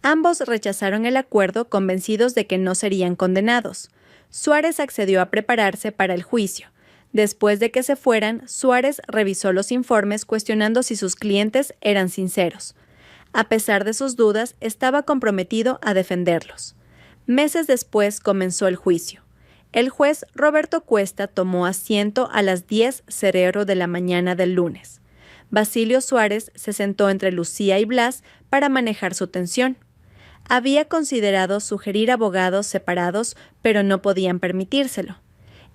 Ambos rechazaron el acuerdo, convencidos de que no serían condenados. Suárez accedió a prepararse para el juicio. Después de que se fueran, Suárez revisó los informes cuestionando si sus clientes eran sinceros. A pesar de sus dudas, estaba comprometido a defenderlos. Meses después comenzó el juicio. El juez Roberto Cuesta tomó asiento a las 10:00 de la mañana del lunes. Basilio Suárez se sentó entre Lucía y Blas para manejar su tensión. Había considerado sugerir abogados separados, pero no podían permitírselo.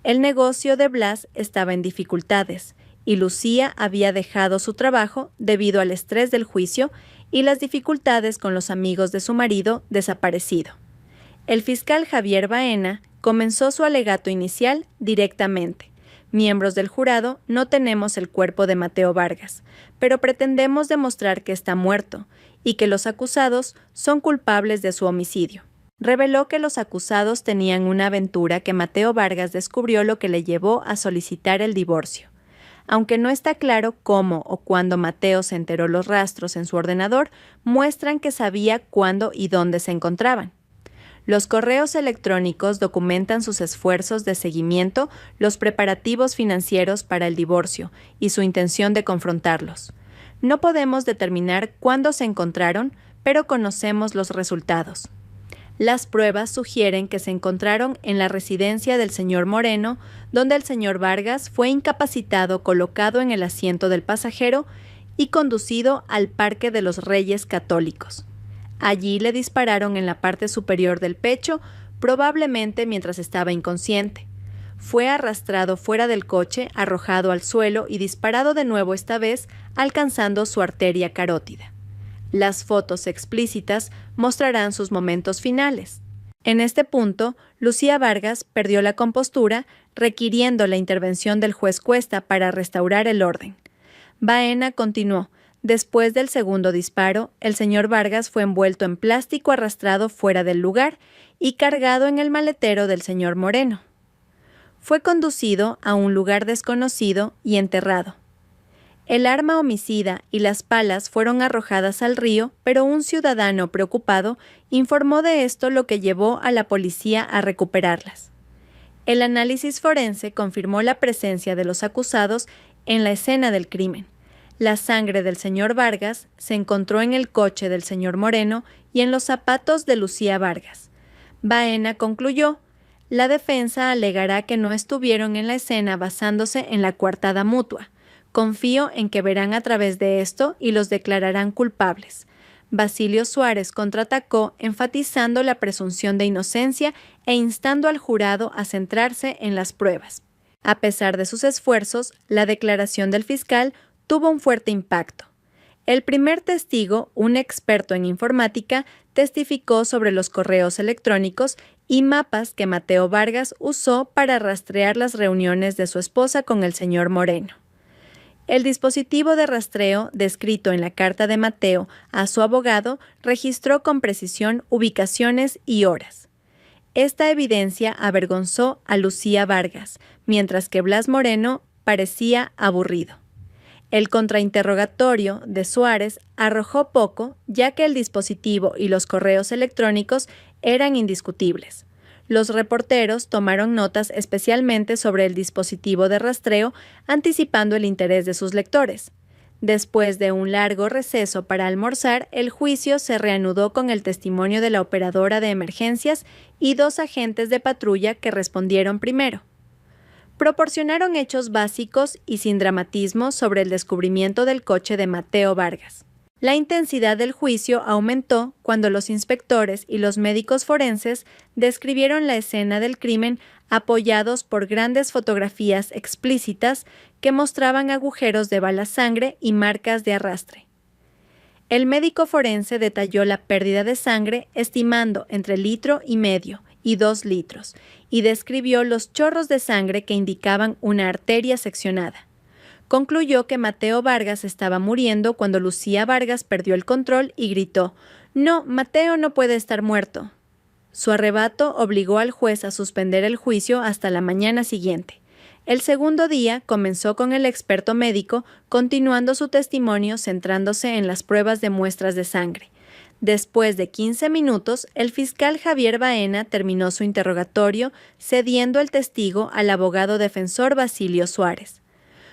El negocio de Blas estaba en dificultades, y Lucía había dejado su trabajo debido al estrés del juicio y las dificultades con los amigos de su marido desaparecido. El fiscal Javier Baena comenzó su alegato inicial directamente. «Miembros del jurado, no tenemos el cuerpo de Mateo Vargas, pero pretendemos demostrar que está muerto y que los acusados son culpables de su homicidio». Reveló que los acusados tenían una aventura que Mateo Vargas descubrió, lo que le llevó a solicitar el divorcio. Aunque no está claro cómo o cuándo Mateo se enteró, los rastros en su ordenador muestran que sabía cuándo y dónde se encontraban. Los correos electrónicos documentan sus esfuerzos de seguimiento, los preparativos financieros para el divorcio y su intención de confrontarlos. No podemos determinar cuándo se encontraron, pero conocemos los resultados. Las pruebas sugieren que se encontraron en la residencia del señor Moreno, donde el señor Vargas fue incapacitado, colocado en el asiento del pasajero y conducido al Parque de los Reyes Católicos. Allí le dispararon en la parte superior del pecho, probablemente mientras estaba inconsciente. Fue arrastrado fuera del coche, arrojado al suelo y disparado de nuevo, esta vez alcanzando su arteria carótida. Las fotos explícitas mostrarán sus momentos finales. En este punto, Lucía Vargas perdió la compostura, requiriendo la intervención del juez Cuesta para restaurar el orden. Baena continuó: «Después del segundo disparo, el señor Vargas fue envuelto en plástico, arrastrado fuera del lugar y cargado en el maletero del señor Moreno. Fue conducido a un lugar desconocido y enterrado. El arma homicida y las palas fueron arrojadas al río, pero un ciudadano preocupado informó de esto, lo que llevó a la policía a recuperarlas. El análisis forense confirmó la presencia de los acusados en la escena del crimen. La sangre del señor Vargas se encontró en el coche del señor Moreno y en los zapatos de Lucía Vargas. Baena concluyó: la defensa alegará que no estuvieron en la escena basándose en la coartada mutua. Confío en que verán a través de esto y los declararán culpables. Basilio Suárez contraatacó enfatizando la presunción de inocencia e instando al jurado a centrarse en las pruebas. A pesar de sus esfuerzos, la declaración del fiscal tuvo un fuerte impacto. El primer testigo, un experto en informática, testificó sobre los correos electrónicos y mapas que Mateo Vargas usó para rastrear las reuniones de su esposa con el señor Moreno. El dispositivo de rastreo descrito en la carta de Mateo a su abogado registró con precisión ubicaciones y horas. Esta evidencia avergonzó a Lucía Vargas, mientras que Blas Moreno parecía aburrido. El contrainterrogatorio de Suárez arrojó poco, ya que el dispositivo y los correos electrónicos eran indiscutibles. Los reporteros tomaron notas especialmente sobre el dispositivo de rastreo, anticipando el interés de sus lectores. Después de un largo receso para almorzar, el juicio se reanudó con el testimonio de la operadora de emergencias y 2 agentes de patrulla que respondieron primero. Proporcionaron hechos básicos y sin dramatismo sobre el descubrimiento del coche de Mateo Vargas. La intensidad del juicio aumentó cuando los inspectores y los médicos forenses describieron la escena del crimen apoyados por grandes fotografías explícitas que mostraban agujeros de bala-sangre y marcas de arrastre. El médico forense detalló la pérdida de sangre estimando entre 1,5 litros y 2 litros y describió los chorros de sangre que indicaban una arteria seccionada. Concluyó que Mateo Vargas estaba muriendo cuando Lucía Vargas perdió el control y gritó: «No, Mateo no puede estar muerto». Su arrebato obligó al juez a suspender el juicio hasta la mañana siguiente. El segundo día comenzó con el experto médico, continuando su testimonio centrándose en las pruebas de muestras de sangre. Después de 15 minutos, el fiscal Javier Baena terminó su interrogatorio, cediendo el testigo al abogado defensor Basilio Suárez.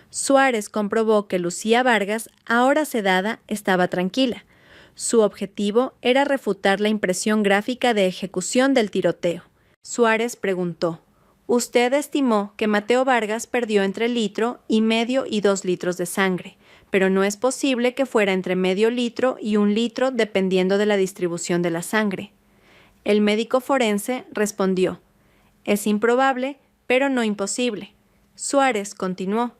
Suárez comprobó que Lucía Vargas, ahora sedada, estaba tranquila. Su objetivo era refutar la impresión gráfica de ejecución del tiroteo. Suárez preguntó: «Usted estimó que Mateo Vargas perdió entre 1,5 litros y 2 litros de sangre, pero no es posible que fuera entre medio litro y 1 litro dependiendo de la distribución de la sangre». El médico forense respondió: «Es improbable, pero no imposible». Suárez continuó: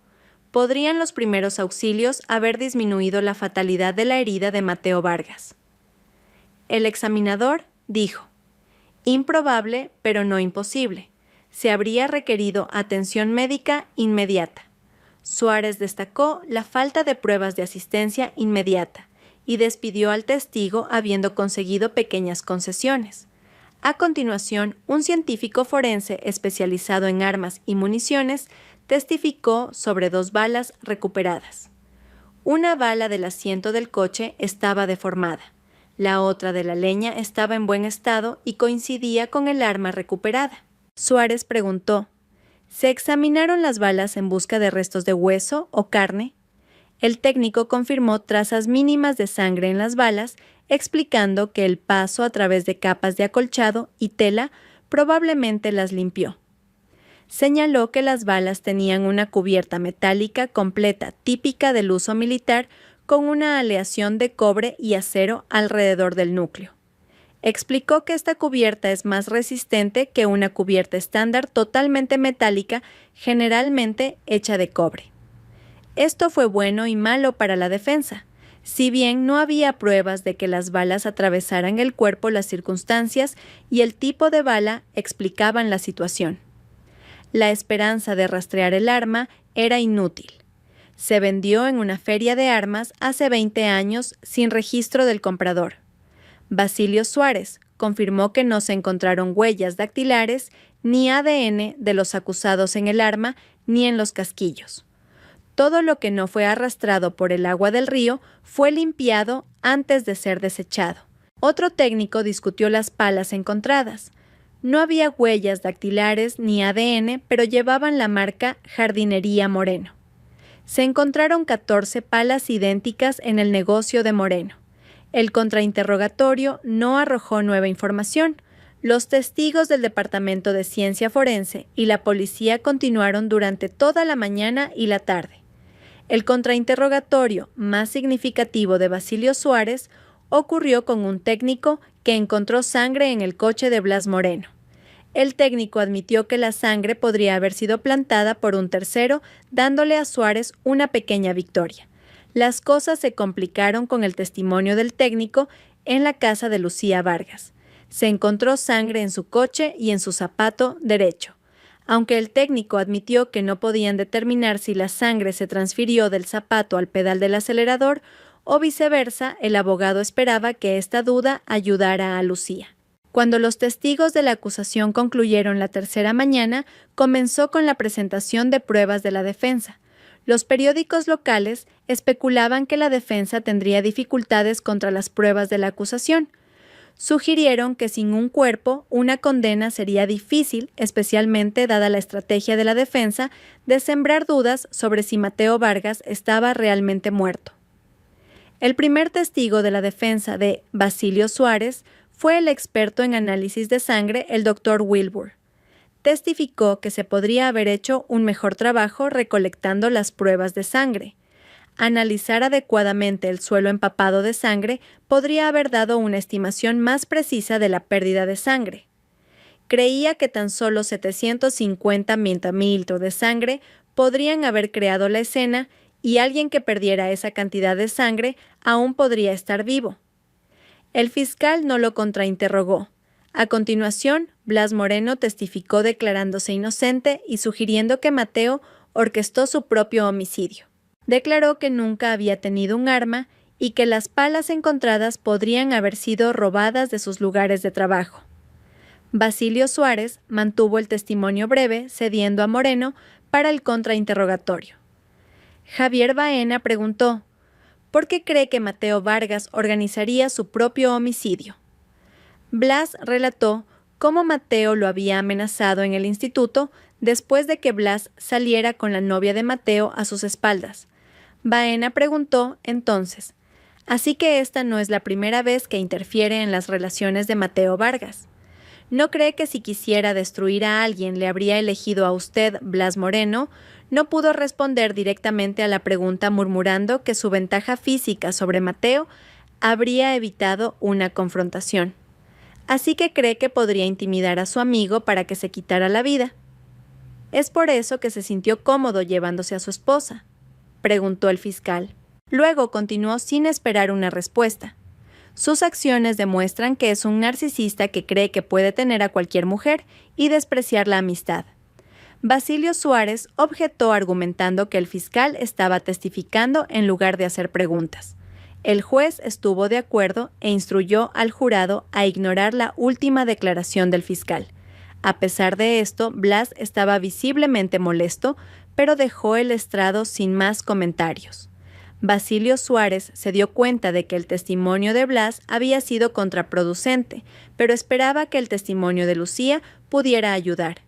«¿Podrían los primeros auxilios haber disminuido la fatalidad de la herida de Mateo Vargas?». El examinador dijo: «Improbable, pero no imposible. Se habría requerido atención médica inmediata». Suárez destacó la falta de pruebas de asistencia inmediata y despidió al testigo habiendo conseguido pequeñas concesiones. A continuación, un científico forense especializado en armas y municiones testificó sobre 2 balas recuperadas. Una bala del asiento del coche estaba deformada. La otra de la leña estaba en buen estado y coincidía con el arma recuperada. Suárez preguntó: ¿se examinaron las balas en busca de restos de hueso o carne? El técnico confirmó trazas mínimas de sangre en las balas, explicando que el paso a través de capas de acolchado y tela probablemente las limpió. Señaló que las balas tenían una cubierta metálica completa típica del uso militar con una aleación de cobre y acero alrededor del núcleo. Explicó que esta cubierta es más resistente que una cubierta estándar totalmente metálica, generalmente hecha de cobre. Esto fue bueno y malo para la defensa. Si bien no había pruebas de que las balas atravesaran el cuerpo, las circunstancias y el tipo de bala explicaban la situación. La esperanza de rastrear el arma era inútil. Se vendió en una feria de armas hace 20 años sin registro del comprador. Basilio Suárez confirmó que no se encontraron huellas dactilares ni ADN de los acusados en el arma ni en los casquillos. Todo lo que no fue arrastrado por el agua del río fue limpiado antes de ser desechado. Otro técnico discutió las palas encontradas. No había huellas dactilares ni ADN, pero llevaban la marca Jardinería Moreno. Se encontraron 14 palas idénticas en el negocio de Moreno. El contrainterrogatorio no arrojó nueva información. Los testigos del Departamento de Ciencia Forense y la policía continuaron durante toda la mañana y la tarde. El contrainterrogatorio más significativo de Basilio Suárez ocurrió con un técnico que encontró sangre en el coche de Blas Moreno. El técnico admitió que la sangre podría haber sido plantada por un tercero, dándole a Suárez una pequeña victoria. Las cosas se complicaron con el testimonio del técnico en la casa de Lucía Vargas. Se encontró sangre en su coche y en su zapato derecho. Aunque el técnico admitió que no podían determinar si la sangre se transfirió del zapato al pedal del acelerador o viceversa, el abogado esperaba que esta duda ayudara a Lucía. Cuando los testigos de la acusación concluyeron la tercera mañana, comenzó con la presentación de pruebas de la defensa. Los periódicos locales especulaban que la defensa tendría dificultades contra las pruebas de la acusación. Sugirieron que sin un cuerpo, una condena sería difícil, especialmente dada la estrategia de la defensa de sembrar dudas sobre si Mateo Vargas estaba realmente muerto. El primer testigo de la defensa de Basilio Suárez fue el experto en análisis de sangre, el Dr. Wilbur. Testificó que se podría haber hecho un mejor trabajo recolectando las pruebas de sangre. Analizar adecuadamente el suelo empapado de sangre podría haber dado una estimación más precisa de la pérdida de sangre. Creía que tan solo 750 mililitros de sangre podrían haber creado la escena y alguien que perdiera esa cantidad de sangre aún podría estar vivo. El fiscal no lo contrainterrogó. A continuación, Blas Moreno testificó declarándose inocente y sugiriendo que Mateo orquestó su propio homicidio. Declaró que nunca había tenido un arma y que las palas encontradas podrían haber sido robadas de sus lugares de trabajo. Basilio Suárez mantuvo el testimonio breve, cediendo a Moreno para el contrainterrogatorio. Javier Baena preguntó: ¿por qué cree que Mateo Vargas organizaría su propio homicidio? Blas relató cómo Mateo lo había amenazado en el instituto después de que Blas saliera con la novia de Mateo a sus espaldas. Baena preguntó entonces: ¿así que esta no es la primera vez que interfiere en las relaciones de Mateo Vargas? ¿No cree que si quisiera destruir a alguien le habría elegido a usted, Blas Moreno? No pudo responder directamente a la pregunta, murmurando que su ventaja física sobre Mateo habría evitado una confrontación. Así que cree que podría intimidar a su amigo para que se quitara la vida. ¿Es por eso que se sintió cómodo llevándose a su esposa?, preguntó el fiscal. Luego continuó sin esperar una respuesta. Sus acciones demuestran que es un narcisista que cree que puede tener a cualquier mujer y despreciar la amistad. Basilio Suárez objetó argumentando que el fiscal estaba testificando en lugar de hacer preguntas. El juez estuvo de acuerdo e instruyó al jurado a ignorar la última declaración del fiscal. A pesar de esto, Blas estaba visiblemente molesto, pero dejó el estrado sin más comentarios. Basilio Suárez se dio cuenta de que el testimonio de Blas había sido contraproducente, pero esperaba que el testimonio de Lucía pudiera ayudar.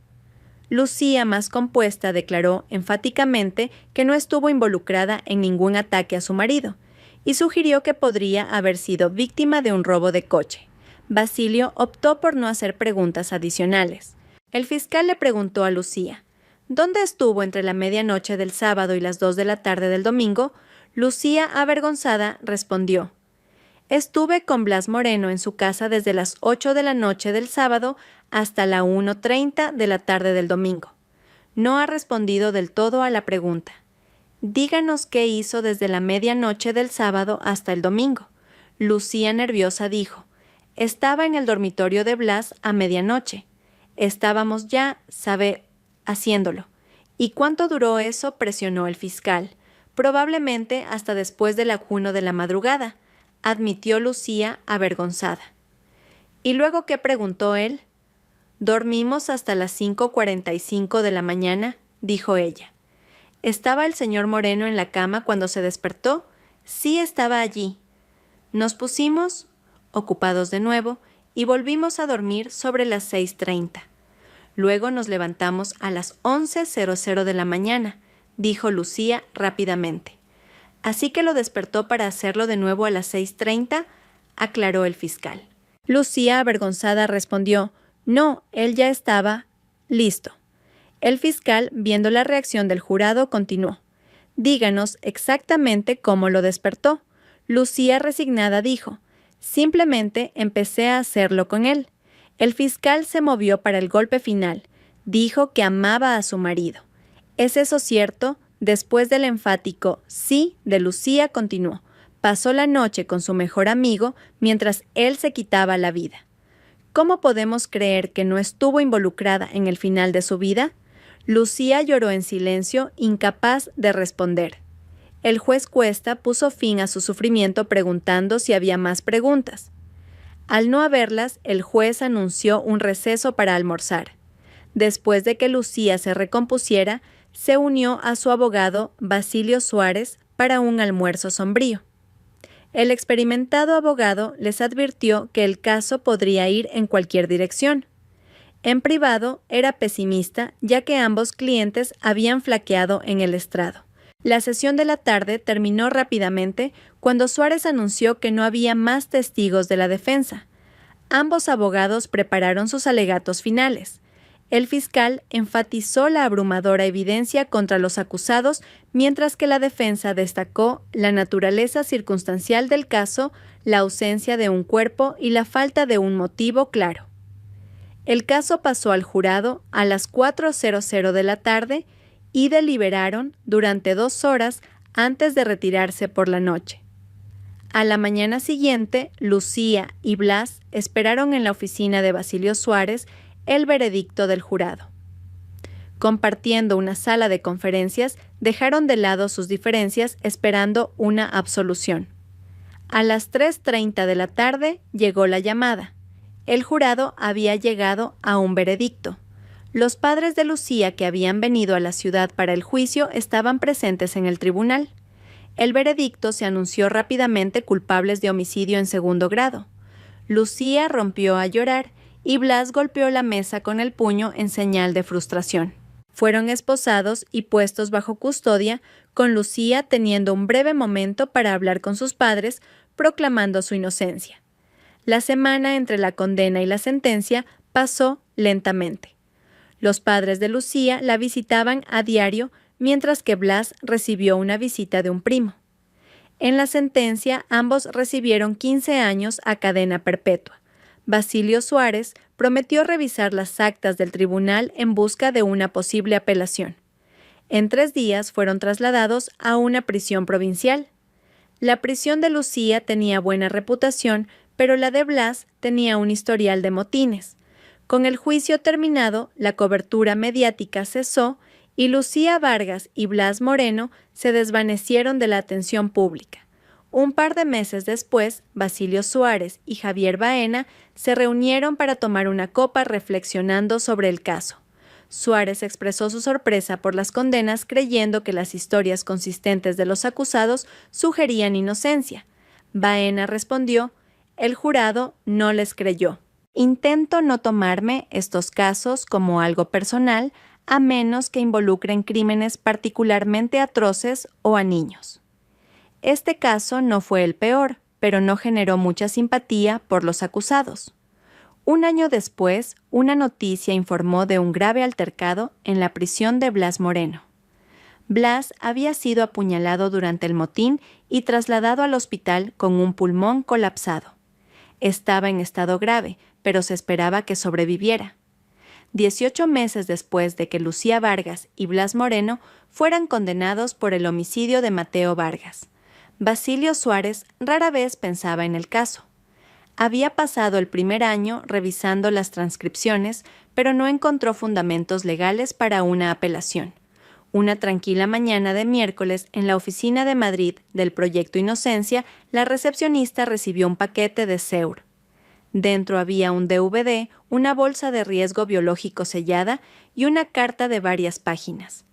Lucía, más compuesta, declaró enfáticamente que no estuvo involucrada en ningún ataque a su marido, y sugirió que podría haber sido víctima de un robo de coche. Basilio optó por no hacer preguntas adicionales. El fiscal le preguntó a Lucía: ¿dónde estuvo entre la medianoche del sábado y las 2 de la tarde del domingo? Lucía, avergonzada, respondió: estuve con Blas Moreno en su casa desde las 8 de la noche del sábado hasta la 1:30 de la tarde del domingo. No ha respondido del todo a la pregunta. Díganos qué hizo desde la medianoche del sábado hasta el domingo. Lucía, nerviosa, dijo: estaba en el dormitorio de Blas a medianoche. Estábamos ya, haciéndolo. ¿Y cuánto duró eso?, presionó el fiscal. Probablemente hasta después del 1 de la madrugada, admitió Lucía, avergonzada. ¿Y luego qué?, preguntó él. Dormimos hasta las 5:45 de la mañana, dijo ella. ¿Estaba el señor Moreno en la cama cuando se despertó? Sí, estaba allí. Nos pusimos ocupados de nuevo y volvimos a dormir sobre las 6:30. Luego nos levantamos a las 11:00 de la mañana. dijo Lucía rápidamente. «¿Así que lo despertó para hacerlo de nuevo a las 6:30? Aclaró el fiscal. Lucía, avergonzada, respondió: «No, él ya estaba listo». El fiscal, viendo la reacción del jurado, continuó: «Díganos exactamente cómo lo despertó». Lucía, resignada, dijo: «Simplemente empecé a hacerlo con él». El fiscal se movió para el golpe final. Dijo que amaba a su marido. «¿Es eso cierto?». Después del enfático sí de Lucía, continuó: «Pasó la noche con su mejor amigo mientras él se quitaba la vida». ¿Cómo podemos creer que no estuvo involucrada en el final de su vida? Lucía lloró en silencio, incapaz de responder. El juez Cuesta puso fin a su sufrimiento preguntando si había más preguntas. Al no haberlas, el juez anunció un receso para almorzar. Después de que Lucía se recompusiera, se unió a su abogado Basilio Suárez para un almuerzo sombrío. El experimentado abogado les advirtió que el caso podría ir en cualquier dirección. En privado era pesimista, ya que ambos clientes habían flaqueado en el estrado. La sesión de la tarde terminó rápidamente cuando Suárez anunció que no había más testigos de la defensa. Ambos abogados prepararon sus alegatos finales. El fiscal enfatizó la abrumadora evidencia contra los acusados, mientras que la defensa destacó la naturaleza circunstancial del caso, la ausencia de un cuerpo y la falta de un motivo claro. El caso pasó al jurado a las 4:00 de la tarde y deliberaron durante 2 horas antes de retirarse por la noche. A la mañana siguiente, Lucía y Blas esperaron en la oficina de Basilio Suárez el veredicto del jurado. Compartiendo una sala de conferencias, dejaron de lado sus diferencias esperando una absolución. A las 3:30 de la tarde llegó la llamada. El jurado había llegado a un veredicto. Los padres de Lucía, que habían venido a la ciudad para el juicio, estaban presentes en el tribunal. El veredicto se anunció rápidamente culpables de homicidio en segundo grado. Lucía rompió a llorar y Blas golpeó la mesa con el puño en señal de frustración. Fueron esposados y puestos bajo custodia, con Lucía teniendo un breve momento para hablar con sus padres, proclamando su inocencia. La semana entre la condena y la sentencia pasó lentamente. Los padres de Lucía la visitaban a diario, mientras que Blas recibió una visita de un primo. En la sentencia, ambos recibieron 15 años a cadena perpetua. Basilio Suárez prometió revisar las actas del tribunal en busca de una posible apelación. En 3 días fueron trasladados a una prisión provincial. La prisión de Lucía tenía buena reputación, pero la de Blas tenía un historial de motines. Con el juicio terminado, la cobertura mediática cesó y Lucía Vargas y Blas Moreno se desvanecieron de la atención pública. Un par de meses después, Basilio Suárez y Javier Baena se reunieron para tomar una copa reflexionando sobre el caso. Suárez expresó su sorpresa por las condenas, creyendo que las historias consistentes de los acusados sugerían inocencia. Baena respondió: «El jurado no les creyó. Intento no tomarme estos casos como algo personal, a menos que involucren crímenes particularmente atroces o a niños». Este caso no fue el peor, pero no generó mucha simpatía por los acusados. Un año después, una noticia informó de un grave altercado en la prisión de Blas Moreno. Blas había sido apuñalado durante el motín y trasladado al hospital con un pulmón colapsado. Estaba en estado grave, pero se esperaba que sobreviviera. 18 meses después de que Lucía Vargas y Blas Moreno fueran condenados por el homicidio de Mateo Vargas, Basilio Suárez rara vez pensaba en el caso. Había pasado el primer año revisando las transcripciones, pero no encontró fundamentos legales para una apelación. Una tranquila mañana de miércoles, en la oficina de Madrid del Proyecto Inocencia, la recepcionista recibió un paquete de Seur. Dentro había un DVD, una bolsa de riesgo biológico sellada y una carta de varias páginas.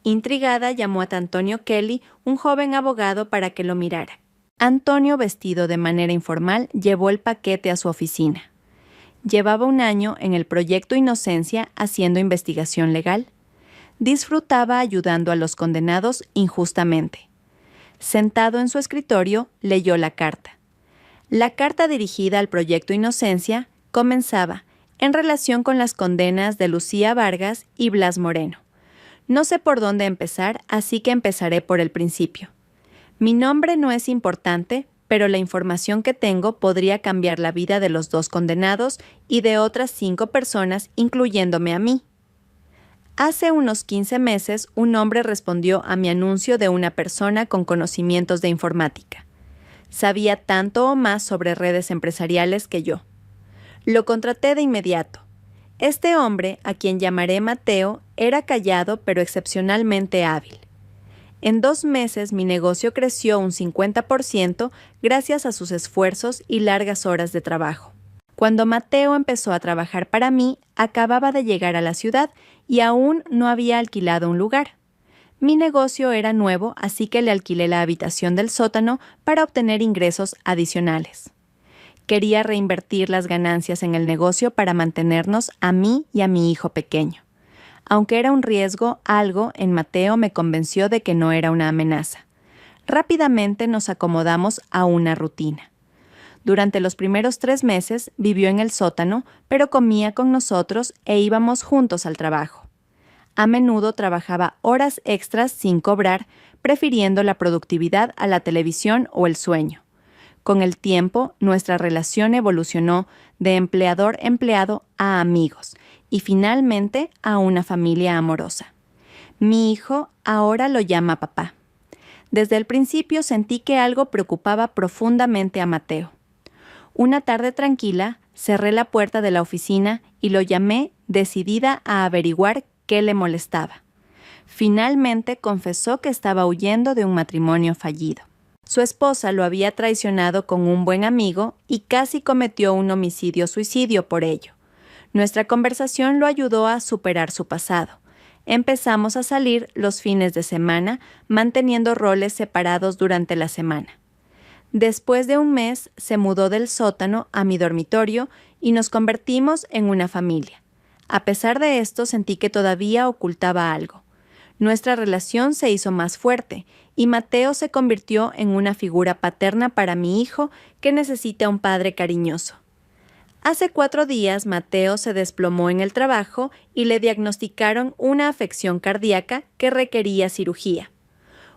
Intrigada, llamó a Antonio Kelly, un joven abogado, para que lo mirara. Antonio, vestido de manera informal, llevó el paquete a su oficina. Llevaba un año en el Proyecto Inocencia haciendo investigación legal. disfrutaba ayudando a los condenados injustamente. Sentado en su escritorio, leyó la carta. La carta dirigida al Proyecto Inocencia comenzaba en relación con las condenas de Lucía Vargas y Blas Moreno. No sé por dónde empezar, así que empezaré por el principio. Mi nombre no es importante, pero la información que tengo podría cambiar la vida de los 2 condenados y de otras 5 personas, incluyéndome a mí. Hace unos 15 meses, un hombre respondió a mi anuncio de una persona con conocimientos de informática. Sabía tanto o más sobre redes empresariales que yo. Lo contraté de inmediato. Este hombre, a quien llamaré Mateo, era callado pero excepcionalmente hábil. En 2 meses mi negocio creció un 50% gracias a sus esfuerzos y largas horas de trabajo. Cuando Mateo empezó a trabajar para mí, acababa de llegar a la ciudad y aún no había alquilado un lugar. Mi negocio era nuevo, así que le alquilé la habitación del sótano para obtener ingresos adicionales. Quería reinvertir las ganancias en el negocio para mantenernos a mí y a mi hijo pequeño. Aunque era un riesgo, algo en Mateo me convenció de que no era una amenaza. Rápidamente nos acomodamos a una rutina. Durante los primeros 3 meses vivió en el sótano, pero comía con nosotros e íbamos juntos al trabajo. A menudo trabajaba horas extras sin cobrar, prefiriendo la productividad a la televisión o el sueño. Con el tiempo, nuestra relación evolucionó de empleador-empleado a amigos y finalmente a una familia amorosa. Mi hijo ahora lo llama papá. Desde el principio sentí que algo preocupaba profundamente a Mateo. Una tarde tranquila, cerré la puerta de la oficina y lo llamé decidida a averiguar qué le molestaba. Finalmente confesó que estaba huyendo de un matrimonio fallido. Su esposa lo había traicionado con un buen amigo y casi cometió un homicidio-suicidio por ello. Nuestra conversación lo ayudó a superar su pasado. Empezamos a salir los fines de semana, manteniendo roles separados durante la semana. Después de un mes, se mudó del sótano a mi dormitorio y nos convertimos en una familia. A pesar de esto, sentí que todavía ocultaba algo. Nuestra relación se hizo más fuerte y Mateo se convirtió en una figura paterna para mi hijo que necesita un padre cariñoso. Hace 4 días, Mateo se desplomó en el trabajo y le diagnosticaron una afección cardíaca que requería cirugía.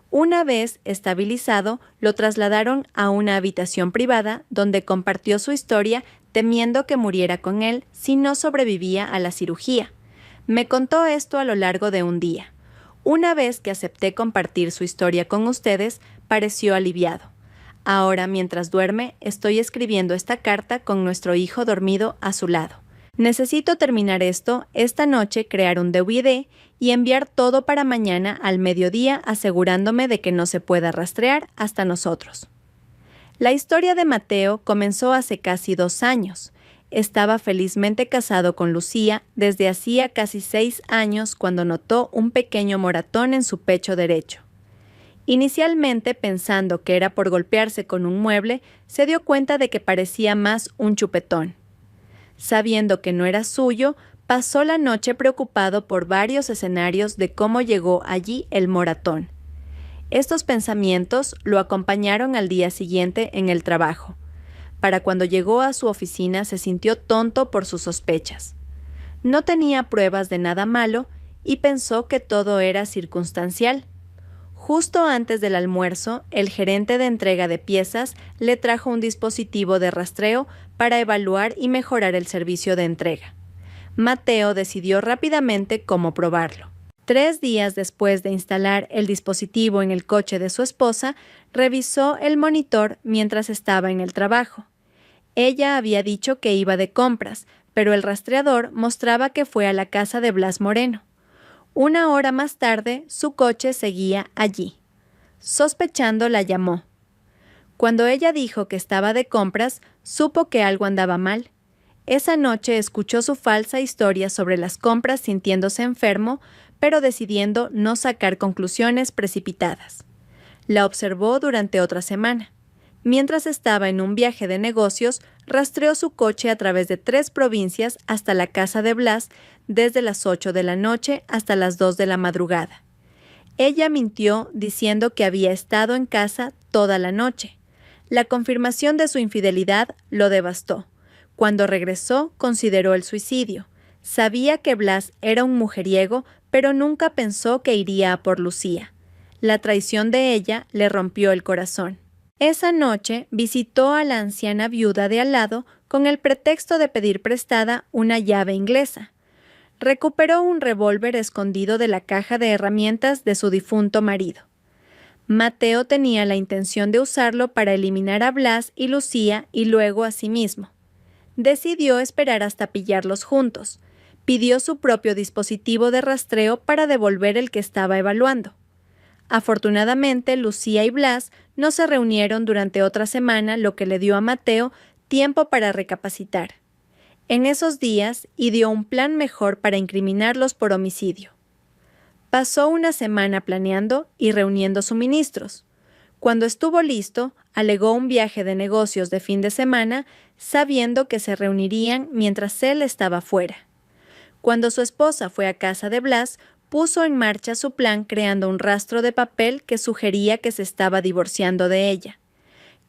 Una vez estabilizado, lo trasladaron a una habitación privada donde compartió su historia temiendo que muriera con él si no sobrevivía a la cirugía. Me contó esto a lo largo de un día. Una vez que acepté compartir su historia con ustedes, pareció aliviado. Ahora, mientras duerme, estoy escribiendo esta carta con nuestro hijo dormido a su lado. Necesito terminar esta noche, crear un DVD y enviar todo para mañana al mediodía, asegurándome de que no se pueda rastrear hasta nosotros. La historia de Mateo comenzó hace casi 2 años. Estaba felizmente casado con Lucía desde hacía casi 6 años cuando notó un pequeño moratón en su pecho derecho. Inicialmente, pensando que era por golpearse con un mueble, se dio cuenta de que parecía más un chupetón. Sabiendo que no era suyo, pasó la noche preocupado por varios escenarios de cómo llegó allí el moratón. Estos pensamientos lo acompañaron al día siguiente en el trabajo. Para cuando llegó a su oficina se sintió tonto por sus sospechas. No tenía pruebas de nada malo y pensó que todo era circunstancial. Justo antes del almuerzo, el gerente de entrega de piezas le trajo un dispositivo de rastreo para evaluar y mejorar el servicio de entrega. Mateo decidió rápidamente cómo probarlo. 3 días después de instalar el dispositivo en el coche de su esposa, revisó el monitor mientras estaba en el trabajo. Ella había dicho que iba de compras, pero el rastreador mostraba que fue a la casa de Blas Moreno. 1 hora más tarde, su coche seguía allí. Sospechando, la llamó. Cuando ella dijo que estaba de compras, supo que algo andaba mal. Esa noche escuchó su falsa historia sobre las compras sintiéndose enfermo, pero decidiendo no sacar conclusiones precipitadas. La observó durante otra semana. Mientras estaba en un viaje de negocios, rastreó su coche a través de 3 provincias hasta la casa de Blas desde las 8 de la noche hasta las 2 de la madrugada. Ella mintió diciendo que había estado en casa toda la noche. La confirmación de su infidelidad lo devastó. Cuando regresó, consideró el suicidio. Sabía que Blas era un mujeriego, pero nunca pensó que iría a por Lucía. La traición de ella le rompió el corazón. Esa noche visitó a la anciana viuda de al lado con el pretexto de pedir prestada una llave inglesa. Recuperó un revólver escondido de la caja de herramientas de su difunto marido. Mateo tenía la intención de usarlo para eliminar a Blas y Lucía y luego a sí mismo. Decidió esperar hasta pillarlos juntos. Pidió su propio dispositivo de rastreo para devolver el que estaba evaluando. Afortunadamente, Lucía y Blas no se reunieron durante otra semana, lo que le dio a Mateo tiempo para recapacitar. En esos días, ideó un plan mejor para incriminarlos por homicidio. Pasó una semana planeando y reuniendo suministros. Cuando estuvo listo, alegó un viaje de negocios de fin de semana, sabiendo que se reunirían mientras él estaba fuera. Cuando su esposa fue a casa de Blas, puso en marcha su plan creando un rastro de papel que sugería que se estaba divorciando de ella.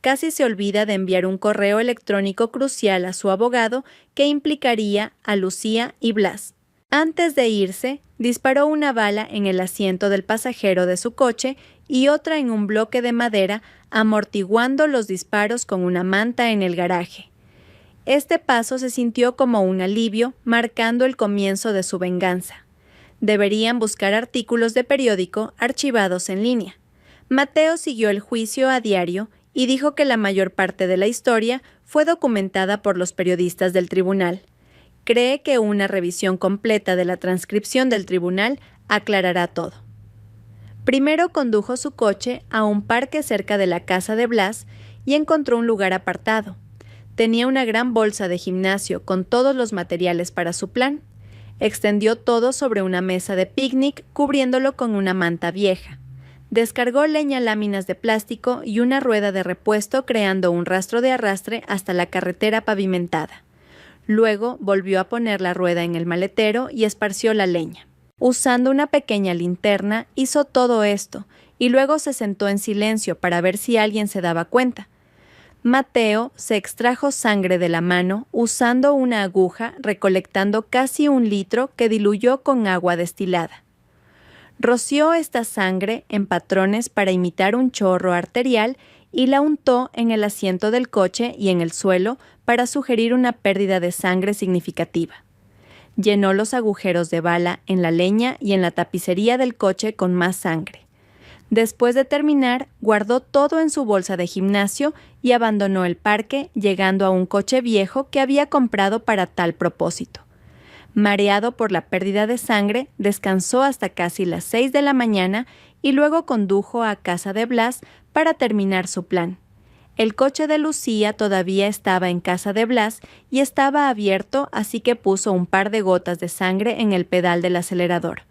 Casi se olvida de enviar un correo electrónico crucial a su abogado que implicaría a Lucía y Blas. Antes de irse, disparó una bala en el asiento del pasajero de su coche y otra en un bloque de madera, amortiguando los disparos con una manta en el garaje. Este paso se sintió como un alivio, marcando el comienzo de su venganza. Deberían buscar artículos de periódico archivados en línea. Mateo siguió el juicio a diario y dijo que la mayor parte de la historia fue documentada por los periodistas del tribunal. Cree que una revisión completa de la transcripción del tribunal aclarará todo. Primero condujo su coche a un parque cerca de la casa de Blas y encontró un lugar apartado. Tenía una gran bolsa de gimnasio con todos los materiales para su plan. Extendió todo sobre una mesa de picnic, cubriéndolo con una manta vieja. Descargó leña, láminas de plástico y una rueda de repuesto, creando un rastro de arrastre hasta la carretera pavimentada. Luego volvió a poner la rueda en el maletero y esparció la leña. Usando una pequeña linterna, hizo todo esto, y luego se sentó en silencio para ver si alguien se daba cuenta. Mateo se extrajo sangre de la mano usando una aguja, recolectando casi 1 litro que diluyó con agua destilada. Roció esta sangre en patrones para imitar un chorro arterial y la untó en el asiento del coche y en el suelo para sugerir una pérdida de sangre significativa. Llenó los agujeros de bala en la leña y en la tapicería del coche con más sangre. Después de terminar, guardó todo en su bolsa de gimnasio y abandonó el parque, llegando a un coche viejo que había comprado para tal propósito. Mareado por la pérdida de sangre, descansó hasta casi las 6 de la mañana y luego condujo a casa de Blas para terminar su plan. El coche de Lucía todavía estaba en casa de Blas y estaba abierto, así que puso un par de gotas de sangre en el pedal del acelerador.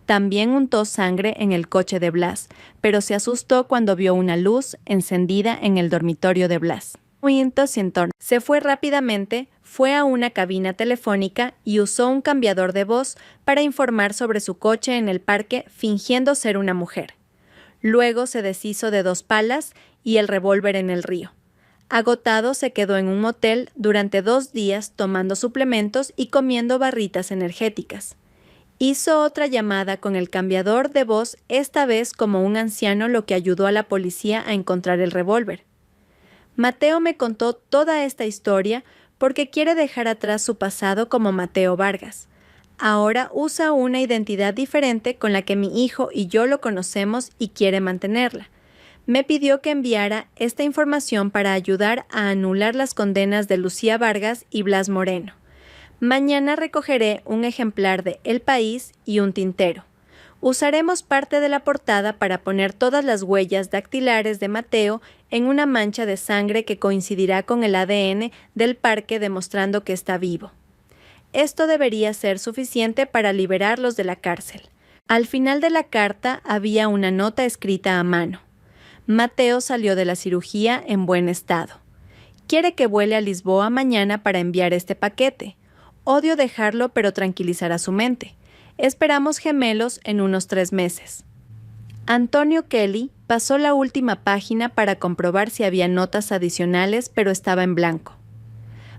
También untó sangre en el coche de Blas, pero se asustó cuando vio una luz encendida en el dormitorio de Blas. Se fue rápidamente, fue a una cabina telefónica y usó un cambiador de voz para informar sobre su coche en el parque fingiendo ser una mujer. Luego se deshizo de 2 palas y el revólver en el río. Agotado, se quedó en un motel durante 2 días tomando suplementos y comiendo barritas energéticas. Hizo otra llamada con el cambiador de voz, esta vez como un anciano, lo que ayudó a la policía a encontrar el revólver. Mateo me contó toda esta historia porque quiere dejar atrás su pasado como Mateo Vargas. Ahora usa una identidad diferente con la que mi hijo y yo lo conocemos y quiere mantenerla. Me pidió que enviara esta información para ayudar a anular las condenas de Lucía Vargas y Blas Moreno. Mañana recogeré un ejemplar de El País y un tintero. Usaremos parte de la portada para poner todas las huellas dactilares de Mateo en una mancha de sangre que coincidirá con el ADN del parque, demostrando que está vivo. Esto debería ser suficiente para liberarlos de la cárcel. Al final de la carta había una nota escrita a mano. Mateo salió de la cirugía en buen estado. Quiere que vuele a Lisboa mañana para enviar este paquete. Odio dejarlo, pero tranquilizará su mente. Esperamos gemelos en unos 3 meses. Antonio Kelly pasó la última página para comprobar si había notas adicionales, pero estaba en blanco.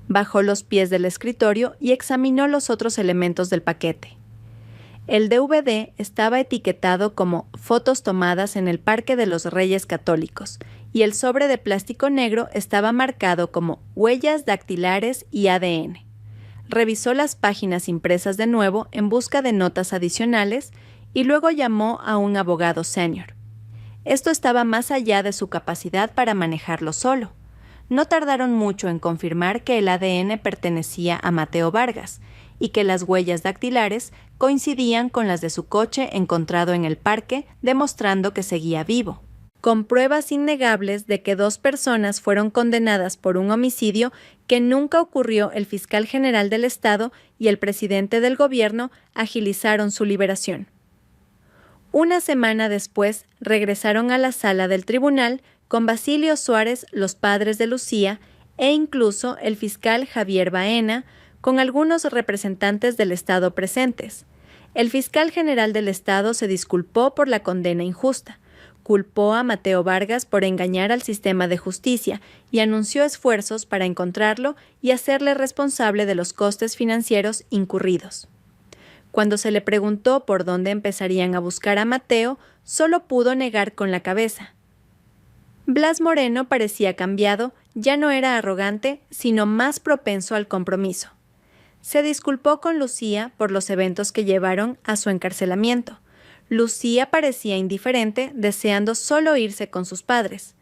Bajó los pies del escritorio y examinó los otros elementos del paquete. El DVD estaba etiquetado como fotos tomadas en el Parque de los Reyes Católicos y el sobre de plástico negro estaba marcado como huellas dactilares y ADN. Revisó las páginas impresas de nuevo en busca de notas adicionales y luego llamó a un abogado senior. Esto estaba más allá de su capacidad para manejarlo solo. No tardaron mucho en confirmar que el ADN pertenecía a Mateo Vargas y que las huellas dactilares coincidían con las de su coche encontrado en el parque, demostrando que seguía vivo. Con pruebas innegables de que 2 personas fueron condenadas por un homicidio que nunca ocurrió, el fiscal general del estado y el presidente del gobierno agilizaron su liberación. Una semana después, regresaron a la sala del tribunal con Basilio Suárez, los padres de Lucía, e incluso el fiscal Javier Baena, con algunos representantes del estado presentes. El fiscal general del estado se disculpó por la condena injusta, culpó a Mateo Vargas por engañar al sistema de justicia y anunció esfuerzos para encontrarlo y hacerle responsable de los costes financieros incurridos. Cuando se le preguntó por dónde empezarían a buscar a Mateo, solo pudo negar con la cabeza. Blas Moreno parecía cambiado, ya no era arrogante, sino más propenso al compromiso. Se disculpó con Lucía por los eventos que llevaron a su encarcelamiento. Lucía parecía indiferente, deseando solo irse con sus padres.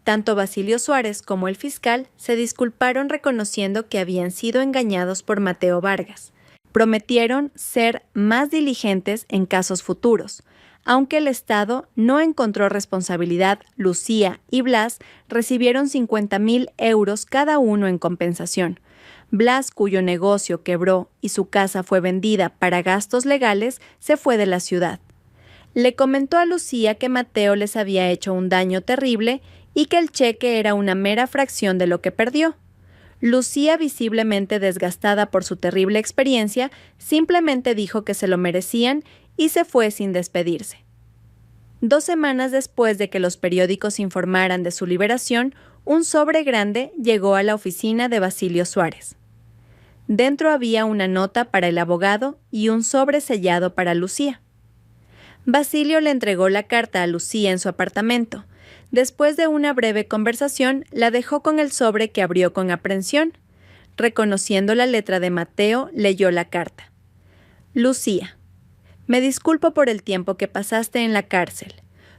Tanto Basilio Suárez como el fiscal se disculparon reconociendo que habían sido engañados por Mateo Vargas. Prometieron ser más diligentes en casos futuros. Aunque el Estado no encontró responsabilidad, Lucía y Blas recibieron 50,000 euros cada uno en compensación. Blas, cuyo negocio quebró y su casa fue vendida para gastos legales, se fue de la ciudad. Le comentó a Lucía que Mateo les había hecho un daño terrible y que el cheque era una mera fracción de lo que perdió. Lucía, visiblemente desgastada por su terrible experiencia, simplemente dijo que se lo merecían y se fue sin despedirse. 2 semanas después de que los periódicos informaran de su liberación, un sobre grande llegó a la oficina de Basilio Suárez. Dentro había una nota para el abogado y un sobre sellado para Lucía. Basilio le entregó la carta a Lucía en su apartamento. Después de una breve conversación, la dejó con el sobre que abrió con aprensión. Reconociendo la letra de Mateo, leyó la carta. Lucía, me disculpo por el tiempo que pasaste en la cárcel.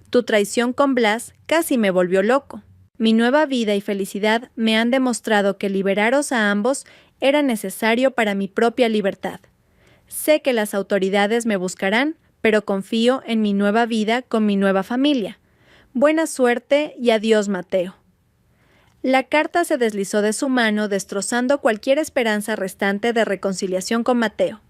Tu traición con Blas casi me volvió loco. Mi nueva vida y felicidad me han demostrado que liberaros a ambos era necesario para mi propia libertad. Sé que las autoridades me buscarán, pero confío en mi nueva vida con mi nueva familia. Buena suerte y adiós, Mateo. La carta se deslizó de su mano, destrozando cualquier esperanza restante de reconciliación con Mateo.